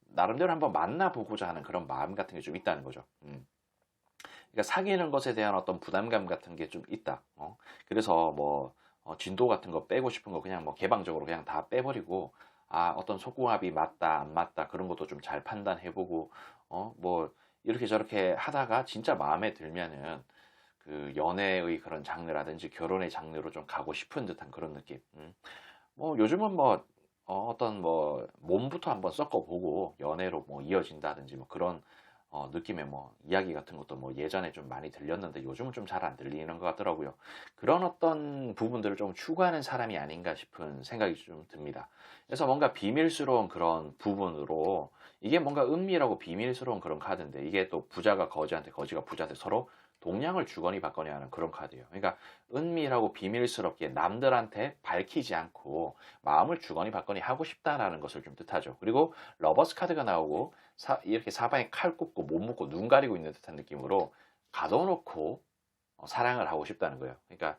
나름대로 한번 만나보고자 하는 그런 마음 같은 게 좀 있다는 거죠. 그러니까 사귀는 것에 대한 어떤 부담감 같은 게 좀 있다. 그래서 뭐 진도 같은 거 빼고 싶은 거 그냥 뭐 개방적으로 그냥 다 빼버리고 어떤 속궁합이 맞다 안 맞다 그런 것도 좀 잘 판단해보고 뭐 이렇게 저렇게 하다가 진짜 마음에 들면은 그 연애의 그런 장르라든지 결혼의 장르로 좀 가고 싶은 듯한 그런 느낌. 뭐 요즘은 뭐 어떤 뭐 몸부터 한번 섞어보고 연애로 뭐 이어진다든지 뭐 그런 느낌의 뭐 이야기 같은 것도 뭐 예전에 좀 많이 들렸는데 요즘은 좀 잘 안 들리는 것 같더라고요. 그런 어떤 부분들을 좀 추구하는 사람이 아닌가 싶은 생각이 좀 듭니다. 그래서 뭔가 비밀스러운 그런 부분으로 이게 뭔가 은밀하고 비밀스러운 그런 카드인데 이게 또 부자가 거지한테 거지가 부자한테 서로 동량을 주거니 받거니 하는 그런 카드예요. 그러니까 은밀하고 비밀스럽게 남들한테 밝히지 않고 마음을 주거니 받거니 하고 싶다라는 것을 좀 뜻하죠. 그리고 러버스 카드가 나오고 이렇게 사방에 칼 꽂고 못 묶고 눈 가리고 있는 듯한 느낌으로 가둬놓고 사랑을 하고 싶다는 거예요. 그러니까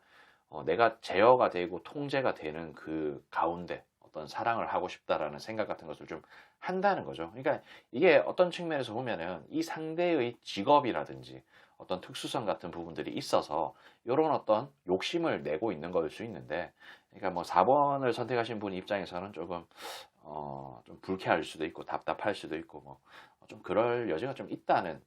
내가 제어가 되고 통제가 되는 그 가운데 어떤 사랑을 하고 싶다라는 생각 같은 것을 좀 한다는 거죠. 그러니까 이게 어떤 측면에서 보면은 이 상대의 직업이라든지 어떤 특수성 같은 부분들이 있어서 이런 어떤 욕심을 내고 있는 걸 수 있는데 그러니까 뭐 4번을 선택하신 분 입장에서는 조금 좀 불쾌할 수도 있고 답답할 수도 있고 뭐 좀 그럴 여지가 좀 있다는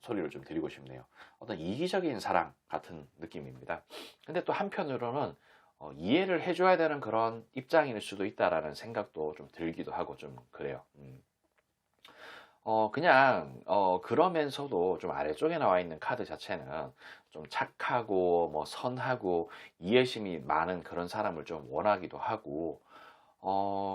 소리를 좀 드리고 싶네요. 어떤 이기적인 사랑 같은 느낌입니다. 근데 또 한편으로는 이해를 해줘야 되는 그런 입장일 수도 있다라는 생각도 좀 들기도 하고 좀 그래요. 그냥 그러면서도 좀 아래쪽에 나와 있는 카드 자체는 좀 착하고 뭐 선하고 이해심이 많은 그런 사람을 좀 원하기도 하고,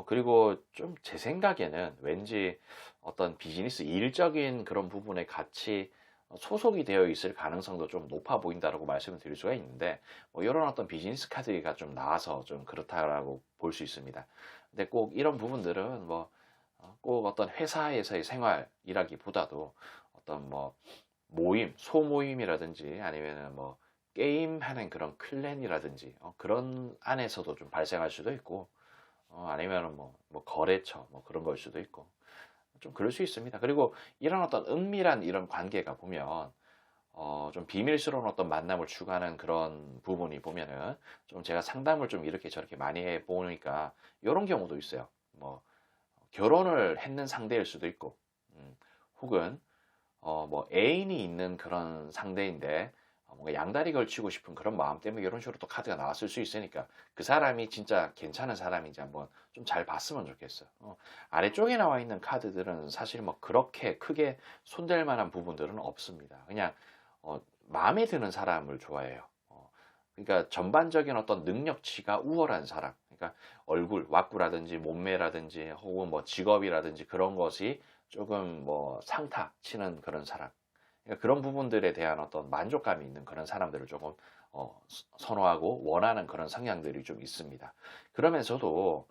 그리고 좀 제 생각에는 왠지 어떤 비즈니스 일적인 그런 부분에 같이 소속이 되어 있을 가능성도 좀 높아 보인다라고 말씀을 드릴 수가 있는데, 뭐 이런 어떤 비즈니스 카드가 좀 나와서 좀 그렇다라고 볼 수 있습니다. 근데 꼭 이런 부분들은 뭐 꼭 어떤 회사에서의 생활이라기보다도 어떤 뭐 모임, 소모임이라든지 아니면은 뭐 게임하는 그런 클랜이라든지 그런 안에서도 좀 발생할 수도 있고, 아니면은 뭐 거래처 뭐 그런 걸 수도 있고 좀 그럴 수 있습니다. 그리고 이런 어떤 은밀한 이런 관계가 보면 좀 비밀스러운 어떤 만남을 추구하는 그런 부분이 보면은 좀 제가 상담을 좀 이렇게 저렇게 많이 해 보니까 이런 경우도 있어요. 뭐 결혼을 했는 상대일 수도 있고, 혹은 뭐 애인이 있는 그런 상대인데 뭔가 양다리 걸치고 싶은 그런 마음 때문에 이런 식으로 또 카드가 나왔을 수 있으니까 그 사람이 진짜 괜찮은 사람인지 한번 좀 잘 봤으면 좋겠어요. 아래쪽에 나와 있는 카드들은 사실 뭐 그렇게 크게 손댈 만한 부분들은 없습니다. 그냥 마음에 드는 사람을 좋아해요. 그러니까 전반적인 어떤 능력치가 우월한 사람. 그러니까 얼굴, 와꾸라든지 몸매라든지 혹은 뭐 직업이라든지 그런 것이 조금 뭐 상타 치는 그런 사람. 그러니까 그런 부분들에 대한 어떤 만족감이 있는 그런 사람들을 조금 선호하고 원하는 그런 성향들이 좀 있습니다. 그러면서도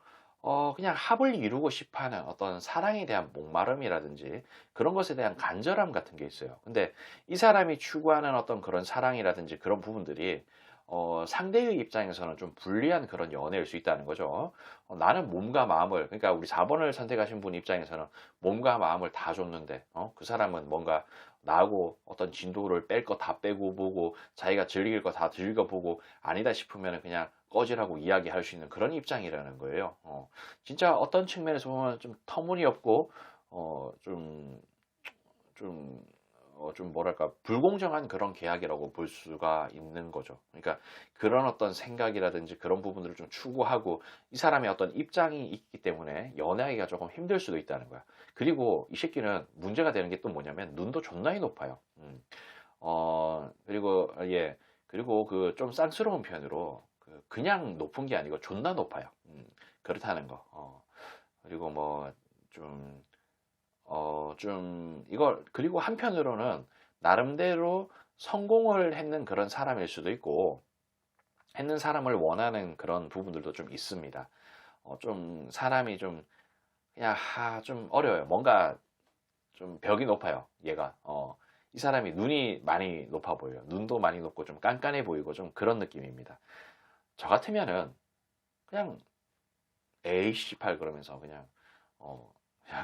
그냥 합을 이루고 싶어하는 어떤 사랑에 대한 목마름이라든지 그런 것에 대한 간절함 같은 게 있어요. 근데 이 사람이 추구하는 어떤 그런 사랑이라든지 그런 부분들이 상대의 입장에서는 좀 불리한 그런 연애일 수 있다는 거죠. 나는 몸과 마음을, 그러니까 우리 4번을 선택하신 분 입장에서는 몸과 마음을 다 줬는데, 그 사람은 뭔가 나하고 어떤 진도를 뺄 거 다 빼고 보고, 자기가 즐길 거 다 즐겨보고, 아니다 싶으면 그냥 꺼지라고 이야기할 수 있는 그런 입장이라는 거예요. 진짜 어떤 측면에서 보면 좀 터무니없고, 좀, 좀, 좀 뭐랄까 불공정한 그런 계약이라고 볼 수가 있는 거죠. 그러니까 그런 어떤 생각이라든지 그런 부분들을 좀 추구하고 이 사람의 어떤 입장이 있기 때문에 연애하기가 조금 힘들 수도 있다는 거야. 그리고 이 새끼는 문제가 되는 게 또 뭐냐면 눈도 존나게 높아요. 그리고 예, 그리고 그 좀 쌍스러운 표현으로 그냥 높은 게 아니고 존나 높아요. 그렇다는 거. 그리고 이걸, 그리고 한편으로는 나름대로 성공을 했는 그런 사람일 수도 있고, 했는 사람을 원하는 그런 부분들도 좀 있습니다. 좀 사람이 좀, 그냥, 좀 어려워요. 뭔가 좀 벽이 높아요, 얘가. 이 사람이 눈이 많이 높아 보여요. 눈도 많이 높고 좀 깐깐해 보이고 좀 그런 느낌입니다. 저 같으면은 그냥, 에이씨, 8 그러면서 그냥, 어,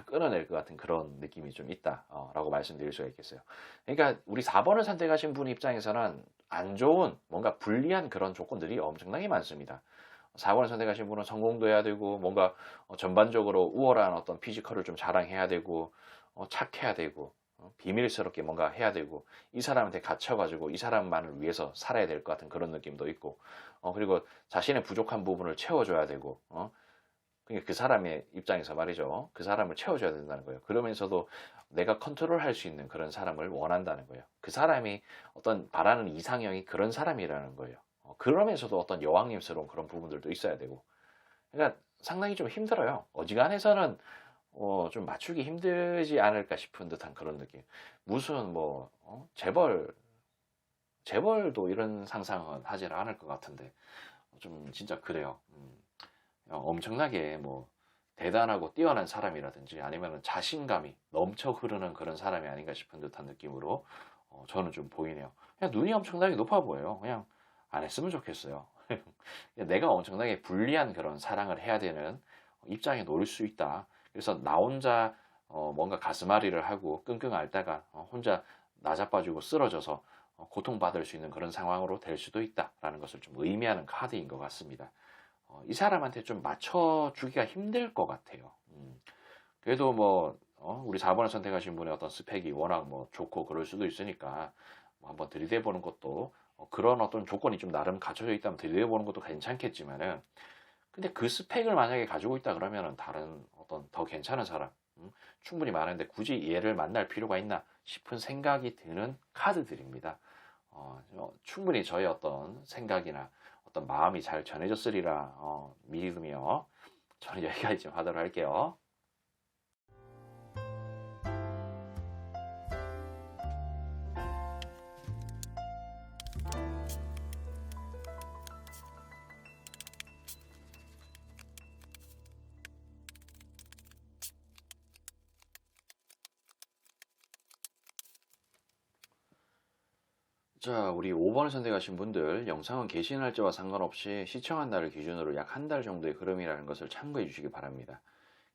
끊어낼 것 같은 그런 느낌이 좀 있다, 라고 말씀드릴 수가 있겠어요. 그러니까 우리 4번을 선택하신 분 입장에서는 안 좋은 뭔가 불리한 그런 조건들이 엄청나게 많습니다. 4번을 선택하신 분은 성공도 해야 되고 뭔가 전반적으로 우월한 어떤 피지컬을 좀 자랑해야 되고 착해야 되고 비밀스럽게 뭔가 해야 되고 이 사람한테 갇혀가지고 이 사람만을 위해서 살아야 될 것 같은 그런 느낌도 있고 그리고 자신의 부족한 부분을 채워줘야 되고 그러니까 그 사람의 입장에서 말이죠. 그 사람을 채워줘야 된다는 거예요. 그러면서도 내가 컨트롤할 수 있는 그런 사람을 원한다는 거예요. 그 사람이 어떤 바라는 이상형이 그런 사람이라는 거예요. 그러면서도 어떤 여왕님스러운 그런 부분들도 있어야 되고. 그러니까 상당히 좀 힘들어요. 어지간해서는 좀 맞추기 힘들지 않을까 싶은 듯한 그런 느낌. 무슨 재벌도 이런 상상은 하지 않을 것 같은데 좀 진짜 그래요. 엄청나게 뭐 대단하고 뛰어난 사람이라든지 아니면 자신감이 넘쳐 흐르는 그런 사람이 아닌가 싶은 듯한 느낌으로 저는 좀 보이네요. 그냥 눈이 엄청나게 높아 보여요. 그냥 안 했으면 좋겠어요. 내가 엄청나게 불리한 그런 사랑을 해야 되는 입장에 놓일 수 있다. 그래서 나 혼자 뭔가 가슴앓이를 하고 끙끙 앓다가 혼자 나자빠지고 쓰러져서 고통받을 수 있는 그런 상황으로 될 수도 있다라는 것을 좀 의미하는 카드인 것 같습니다. 이 사람한테 좀 맞춰주기가 힘들 것 같아요. 그래도 뭐 우리 4번을 선택하신 분의 어떤 스펙이 워낙 뭐 좋고 그럴 수도 있으니까 뭐 한번 들이대보는 것도 그런 어떤 조건이 좀 나름 갖춰져 있다면 들이대보는 것도 괜찮겠지만은 근데 그 스펙을 만약에 가지고 있다 그러면은 다른 어떤 더 괜찮은 사람 충분히 많은데 굳이 얘를 만날 필요가 있나 싶은 생각이 드는 카드들입니다. 충분히 저의 어떤 생각이나 어떤 마음이 잘 전해졌으리라 믿으며 저는 여기까지 좀 하도록 할게요. 자, 우리 5번을 선택하신 분들, 영상은 게시 날짜와 상관없이 시청한 날을 기준으로 약 한 달 정도의 흐름이라는 것을 참고해 주시기 바랍니다.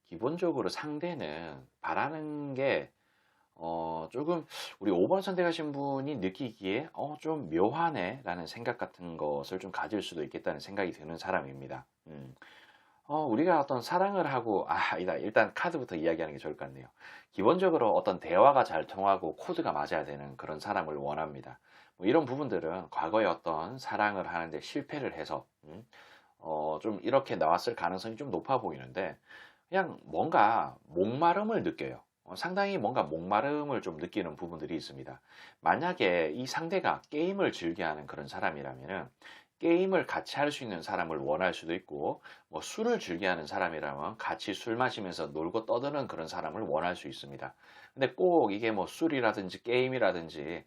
기본적으로 상대는 바라는 게, 조금, 우리 5번 선택하신 분이 느끼기에, 좀 묘하네, 라는 생각 같은 것을 좀 가질 수도 있겠다는 생각이 드는 사람입니다. 우리가 어떤 사랑을 하고, 일단 카드부터 이야기하는 게 좋을 것 같네요. 기본적으로 어떤 대화가 잘 통하고 코드가 맞아야 되는 그런 사람을 원합니다. 뭐 이런 부분들은 과거에 어떤 사랑을 하는데 실패를 해서, 좀 이렇게 나왔을 가능성이 좀 높아 보이는데, 그냥 뭔가 목마름을 느껴요. 상당히 뭔가 목마름을 좀 느끼는 부분들이 있습니다. 만약에 이 상대가 게임을 즐겨하는 그런 사람이라면은, 게임을 같이 할 수 있는 사람을 원할 수도 있고, 뭐 술을 즐겨하는 사람이라면 같이 술 마시면서 놀고 떠드는 그런 사람을 원할 수 있습니다. 근데 꼭 이게 뭐 술이라든지 게임이라든지,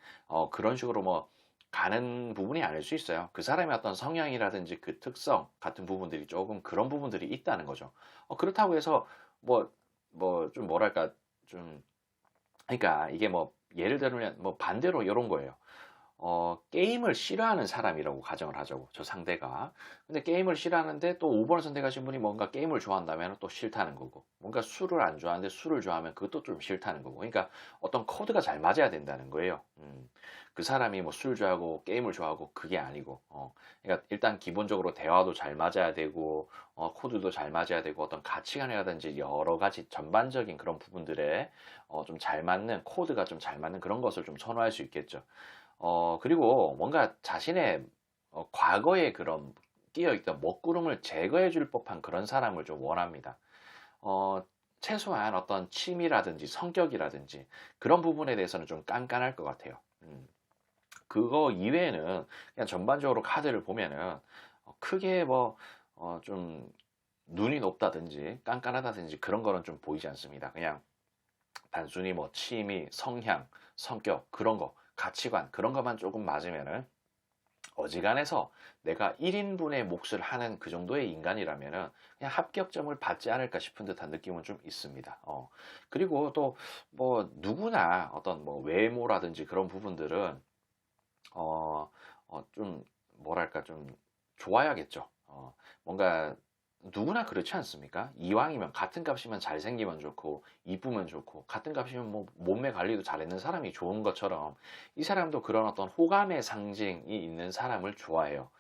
그런 식으로 뭐 가는 부분이 아닐 수 있어요. 그 사람의 어떤 성향이라든지 그 특성 같은 부분들이 조금 그런 부분들이 있다는 거죠. 그렇다고 해서 좀 뭐랄까, 좀, 그러니까 이게 뭐 예를 들면 뭐 반대로 이런 거예요. 게임을 싫어하는 사람이라고 가정을 하자고, 저 상대가. 근데 게임을 싫어하는데 또 5번을 선택하신 분이 뭔가 게임을 좋아한다면 또 싫다는 거고, 뭔가 술을 안 좋아하는데 술을 좋아하면 그것도 좀 싫다는 거고, 그러니까 어떤 코드가 잘 맞아야 된다는 거예요. 그 사람이 뭐 술 좋아하고 게임을 좋아하고 그게 아니고, 그러니까 일단 기본적으로 대화도 잘 맞아야 되고, 코드도 잘 맞아야 되고, 어떤 가치관이라든지 여러 가지 전반적인 그런 부분들에 좀 잘 맞는, 코드가 좀 잘 맞는 그런 것을 좀 선호할 수 있겠죠. 그리고 뭔가 자신의 과거의 그런 끼어있던 먹구름을 제거해 줄 법한 그런 사람을 좀 원합니다. 어, 최소한 어떤 취미라든지 성격이라든지 그런 부분에 대해서는 좀 깐깐할 것 같아요. 그거 이외에는 그냥 전반적으로 카드를 보면은 크게 뭐, 좀 눈이 높다든지 깐깐하다든지 그런 거는 좀 보이지 않습니다. 그냥 단순히 뭐 취미, 성향, 성격 그런 거, 가치관 그런 것만 조금 맞으면은 어지간해서 내가 1인분의 몫을 하는 그 정도의 인간이라면은 그냥 합격점을 받지 않을까 싶은 듯한 느낌은 좀 있습니다. 그리고 또 뭐 누구나 어떤 뭐 외모라든지 그런 부분들은 좀 뭐랄까 좀 좋아야겠죠. 뭔가 누구나 그렇지 않습니까? 이왕이면 같은 값이면 잘생기면 좋고 이쁘면 좋고 같은 값이면 뭐 몸매 관리도 잘했는 사람이 좋은 것처럼 이 사람도 그런 어떤 호감의 상징이 있는 사람을 좋아해요.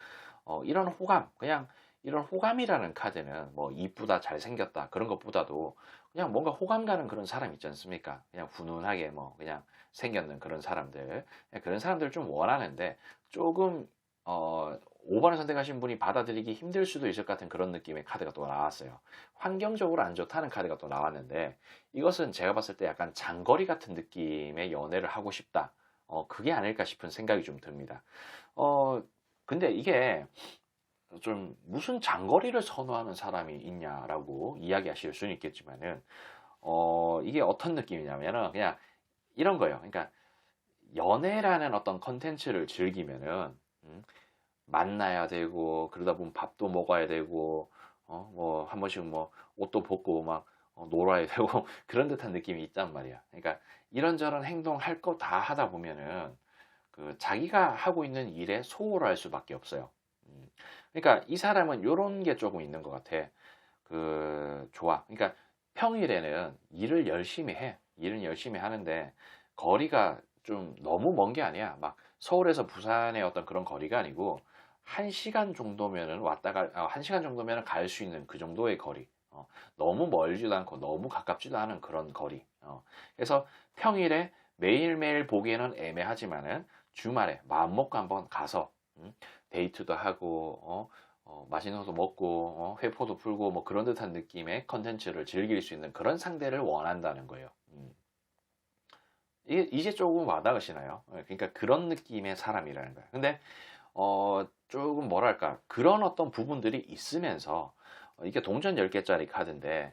이런 호감, 그냥 이런 호감이라는 카드는 뭐 이쁘다, 잘생겼다 그런 것보다도 그냥 뭔가 호감 가는 그런 사람 있지 않습니까? 그냥 훈훈하게 뭐 그냥 생겼는 그런 사람들, 그런 사람들 좀 원하는데 조금 5번을 선택하신 분이 받아들이기 힘들 수도 있을 것 같은 그런 느낌의 카드가 또 나왔어요. 환경적으로 안 좋다는 카드가 또 나왔는데 이것은 제가 봤을 때 약간 장거리 같은 느낌의 연애를 하고 싶다. 그게 아닐까 싶은 생각이 좀 듭니다. 근데 이게 좀 무슨 장거리를 선호하는 사람이 있냐라고 이야기하실 수는 있겠지만은 이게 어떤 느낌이냐면은 그냥 이런 거예요. 그러니까 연애라는 어떤 컨텐츠를 즐기면은 만나야 되고 그러다 보면 밥도 먹어야 되고 뭐 한 번씩 뭐 옷도 벗고 막 놀아야 되고 그런 듯한 느낌이 있단 말이야. 그러니까 이런저런 행동 할 거 다 하다 보면은 그 자기가 하고 있는 일에 소홀할 수밖에 없어요. 그러니까 이 사람은 요런 게 조금 있는 것 같아. 좋아. 그러니까 평일에는 일을 열심히 해. 일은 열심히 하는데 거리가 좀 너무 먼 게 아니야. 막 서울에서 부산의 어떤 그런 거리가 아니고 1시간 정도면은 한 시간 정도면은 갈 수 있는 그 정도의 거리. 너무 멀지도 않고 너무 가깝지도 않은 그런 거리. 그래서 평일에 매일매일 보기에는 애매하지만은 주말에 마음 먹고 한번 가서 데이트도 하고 맛있는 것도 먹고 회포도 풀고 뭐 그런 듯한 느낌의 컨텐츠를 즐길 수 있는 그런 상대를 원한다는 거예요. 이제 조금 와닿으시나요? 그러니까 그런 느낌의 사람이라는 거예요. 근데 조금 뭐랄까 그런 어떤 부분들이 있으면서 이게 동전 10개짜리 카드인데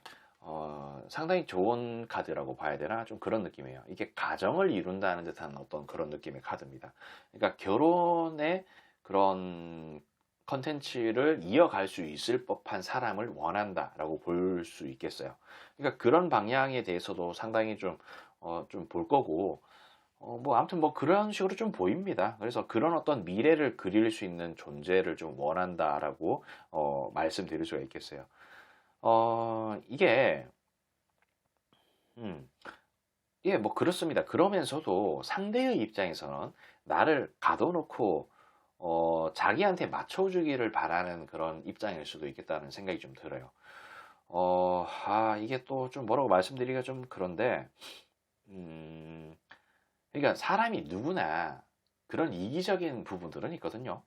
상당히 좋은 카드라고 봐야 되나? 좀 그런 느낌이에요. 이게 가정을 이룬다는 듯한 어떤 그런 느낌의 카드입니다. 그러니까 결혼의 그런 컨텐츠를 이어갈 수 있을 법한 사람을 원한다라고 볼 수 있겠어요. 그러니까 그런 방향에 대해서도 상당히 좀 볼 거고, 뭐, 아무튼 뭐 그런 식으로 좀 보입니다. 그래서 그런 어떤 미래를 그릴 수 있는 존재를 좀 원한다라고, 말씀드릴 수가 있겠어요. 이게, 음, 예, 뭐 그렇습니다. 그러면서도 상대의 입장에서는 나를 가둬놓고, 자기한테 맞춰주기를 바라는 그런 입장일 수도 있겠다는 생각이 좀 들어요. 이게 또 좀 뭐라고 말씀드리기가 좀 그런데, 음, 그러니까 사람이 누구나 그런 이기적인 부분들은 있거든요.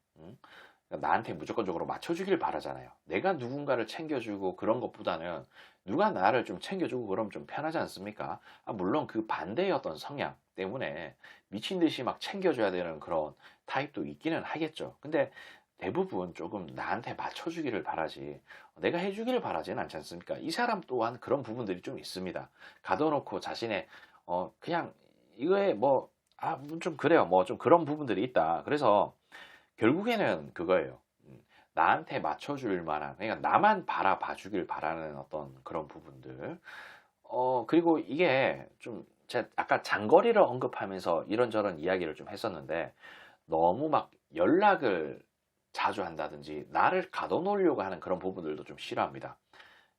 그러니까 나한테 무조건적으로 맞춰주길 바라잖아요. 내가 누군가를 챙겨주고 그런 것보다는 누가 나를 좀 챙겨주고 그러면 좀 편하지 않습니까? 물론 그 반대의 어떤 성향 때문에 미친 듯이 막 챙겨줘야 되는 그런 타입도 있기는 하겠죠. 근데 대부분 조금 나한테 맞춰주기를 바라지 내가 해주기를 바라지는 않지 않습니까? 이 사람 또한 그런 부분들이 좀 있습니다. 가둬놓고 자신의 그냥 이거에 뭐 좀 그래요. 뭐 좀 그런 부분들이 있다. 그래서 결국에는 그거예요. 나한테 맞춰줄 만한, 그러니까 나만 바라봐 주길 바라는 어떤 그런 부분들. 그리고 이게 좀, 제가 아까 장거리를 언급하면서 이런저런 이야기를 좀 했었는데, 너무 막 연락을 자주 한다든지, 나를 가둬놓으려고 하는 그런 부분들도 좀 싫어합니다.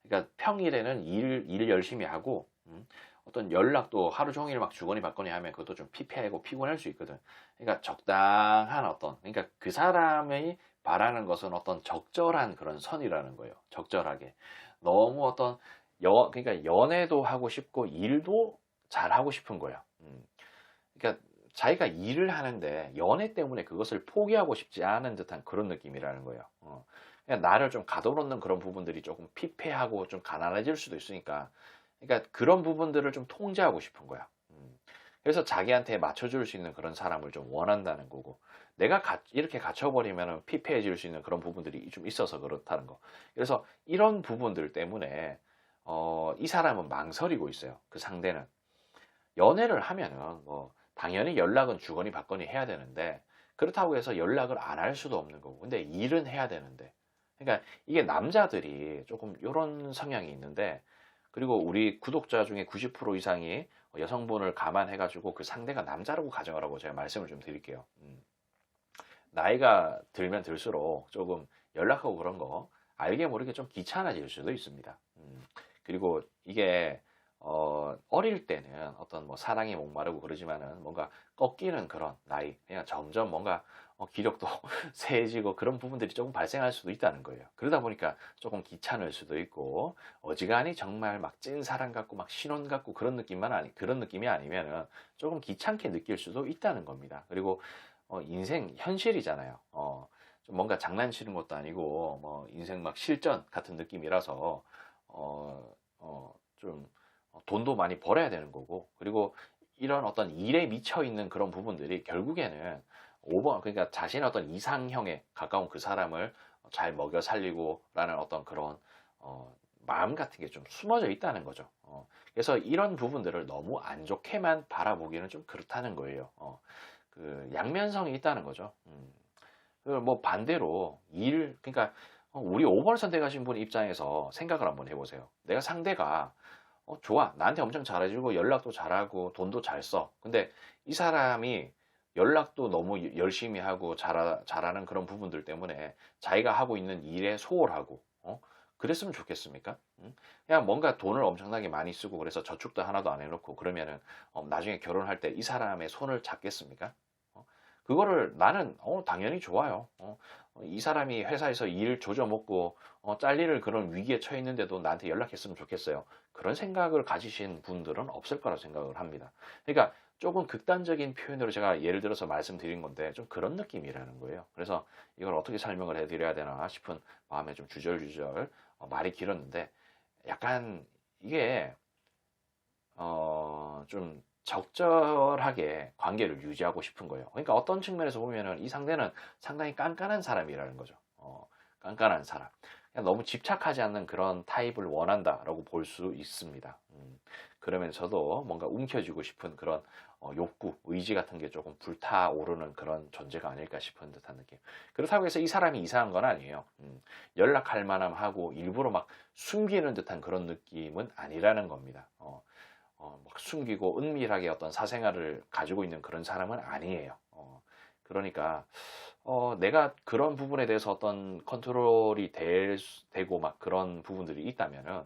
그러니까 평일에는 일 열심히 하고, 어떤 연락도 하루 종일 막 주거니 받거니 하면 그것도 좀 피폐하고 피곤할 수 있거든. 그러니까 적당한 어떤, 그러니까 그 사람이 바라는 것은 어떤 적절한 그런 선이라는 거예요. 적절하게. 너무 어떤, 그러니까 연애도 하고 싶고 일도 잘 하고 싶은 거야. 그러니까 자기가 일을 하는데 연애 때문에 그것을 포기하고 싶지 않은 듯한 그런 느낌이라는 거예요. 그냥 나를 좀 가둬놓는 그런 부분들이 조금 피폐하고 좀 가난해질 수도 있으니까 그러니까 그런 부분들을 좀 통제하고 싶은 거야. 그래서 자기한테 맞춰줄 수 있는 그런 사람을 좀 원한다는 거고, 내가 이렇게 갇혀버리면 피폐해질 수 있는 그런 부분들이 좀 있어서 그렇다는 거. 그래서 이런 부분들 때문에, 이 사람은 망설이고 있어요. 그 상대는. 연애를 하면은, 뭐, 당연히 연락은 주거니 받거니 해야 되는데, 그렇다고 해서 연락을 안 할 수도 없는 거고, 근데 일은 해야 되는데. 그러니까 이게 남자들이 조금 이런 성향이 있는데, 그리고 우리 구독자 중에 90% 이상이 여성분을 감안해가지고 그 상대가 남자라고 가정을 하고 제가 말씀을 좀 드릴게요. 나이가 들면 들수록 조금 연락하고 그런 거 알게 모르게 좀 귀찮아질 수도 있습니다. 그리고 이게 어릴 때는 어떤 뭐 사랑에 목마르고 그러지만은 뭔가 꺾이는 그런 나이, 그냥 점점 뭔가 기력도 세지고 그런 부분들이 조금 발생할 수도 있다는 거예요. 그러다 보니까 조금 귀찮을 수도 있고 어지간히 정말 막 찐 사랑 같고 막 신혼 같고 그런 느낌이 아니면은 조금 귀찮게 느낄 수도 있다는 겁니다. 그리고 인생 현실이잖아요. 좀 뭔가 장난치는 것도 아니고 뭐 인생 막 실전 같은 느낌이라서 좀 돈도 많이 벌어야 되는 거고 그리고 이런 어떤 일에 미쳐 있는 그런 부분들이 결국에는 그러니까 자신의 어떤 이상형에 가까운 그 사람을 잘 먹여 살리고라는 어떤 그런 마음 같은 게 좀 숨어져 있다는 거죠. 그래서 이런 부분들을 너무 안 좋게만 바라보기는 좀 그렇다는 거예요. 그 양면성이 있다는 거죠. 뭐 반대로 그러니까 우리 5번을 선택하신 분 입장에서 생각을 한번 해보세요. 내가 상대가 좋아. 나한테 엄청 잘해주고 연락도 잘하고 돈도 잘 써. 근데 이 사람이 연락도 너무 열심히 하고 잘하는 그런 부분들 때문에 자기가 하고 있는 일에 소홀하고 그랬으면 좋겠습니까? 그냥 뭔가 돈을 엄청나게 많이 쓰고 그래서 저축도 하나도 안 해놓고 그러면은 나중에 결혼할 때 이 사람의 손을 잡겠습니까? 그거를 나는 당연히 좋아요. 이 사람이 회사에서 일 조져 먹고 잘릴 그런 위기에 처해 있는데도 나한테 연락했으면 좋겠어요. 그런 생각을 가지신 분들은 없을 거라 생각을 합니다. 그러니까 조금 극단적인 표현으로 제가 예를 들어서 말씀드린 건데 좀 그런 느낌이라는 거예요. 그래서 이걸 어떻게 설명을 해드려야 되나 싶은 마음에 좀 주절주절 말이 길었는데 약간 이게 좀 적절하게 관계를 유지하고 싶은 거예요. 그러니까 어떤 측면에서 보면은 이 상대는 상당히 깐깐한 사람이라는 거죠. 깐깐한 사람. 그냥 너무 집착하지 않는 그런 타입을 원한다라고 볼 수 있습니다. 그러면서도 뭔가 움켜쥐고 싶은 그런 욕구, 의지 같은 게 조금 불타오르는 그런 존재가 아닐까 싶은 듯한 느낌. 그렇다고 해서 이 사람이 이상한 건 아니에요. 연락할 만함 하고 일부러 막 숨기는 듯한 그런 느낌은 아니라는 겁니다. 막 숨기고 은밀하게 어떤 사생활을 가지고 있는 그런 사람은 아니에요. 그러니까 내가 그런 부분에 대해서 어떤 컨트롤이 되고 막 그런 부분들이 있다면은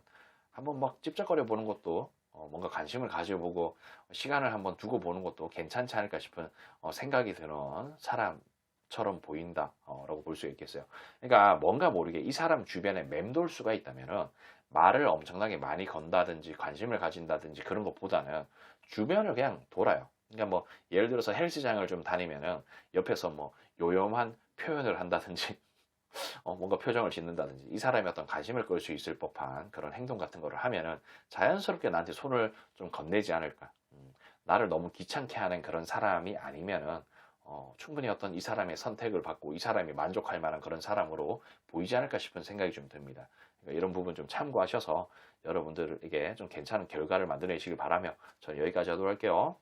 한번 막 찝쩍거려 보는 것도 뭔가 관심을 가져보고 시간을 한번 두고 보는 것도 괜찮지 않을까 싶은 생각이 드는 사람처럼 보인다라고 볼 수 있겠어요. 그러니까 뭔가 모르게 이 사람 주변에 맴돌 수가 있다면은 말을 엄청나게 많이 건다든지 관심을 가진다든지 그런 것보다는 주변을 그냥 돌아요. 그러니까 뭐 예를 들어서 헬스장을 좀 다니면은 옆에서 뭐 요염한 표현을 한다든지 뭔가 표정을 짓는다든지 이 사람이 어떤 관심을 끌 수 있을 법한 그런 행동 같은 거를 하면은 자연스럽게 나한테 손을 좀 건네지 않을까. 나를 너무 귀찮게 하는 그런 사람이 아니면은 충분히 어떤 이 사람의 선택을 받고 이 사람이 만족할 만한 그런 사람으로 보이지 않을까 싶은 생각이 좀 듭니다. 그러니까 이런 부분 좀 참고하셔서 여러분들에게 좀 괜찮은 결과를 만들어내시길 바라며 저는 여기까지 하도록 할게요.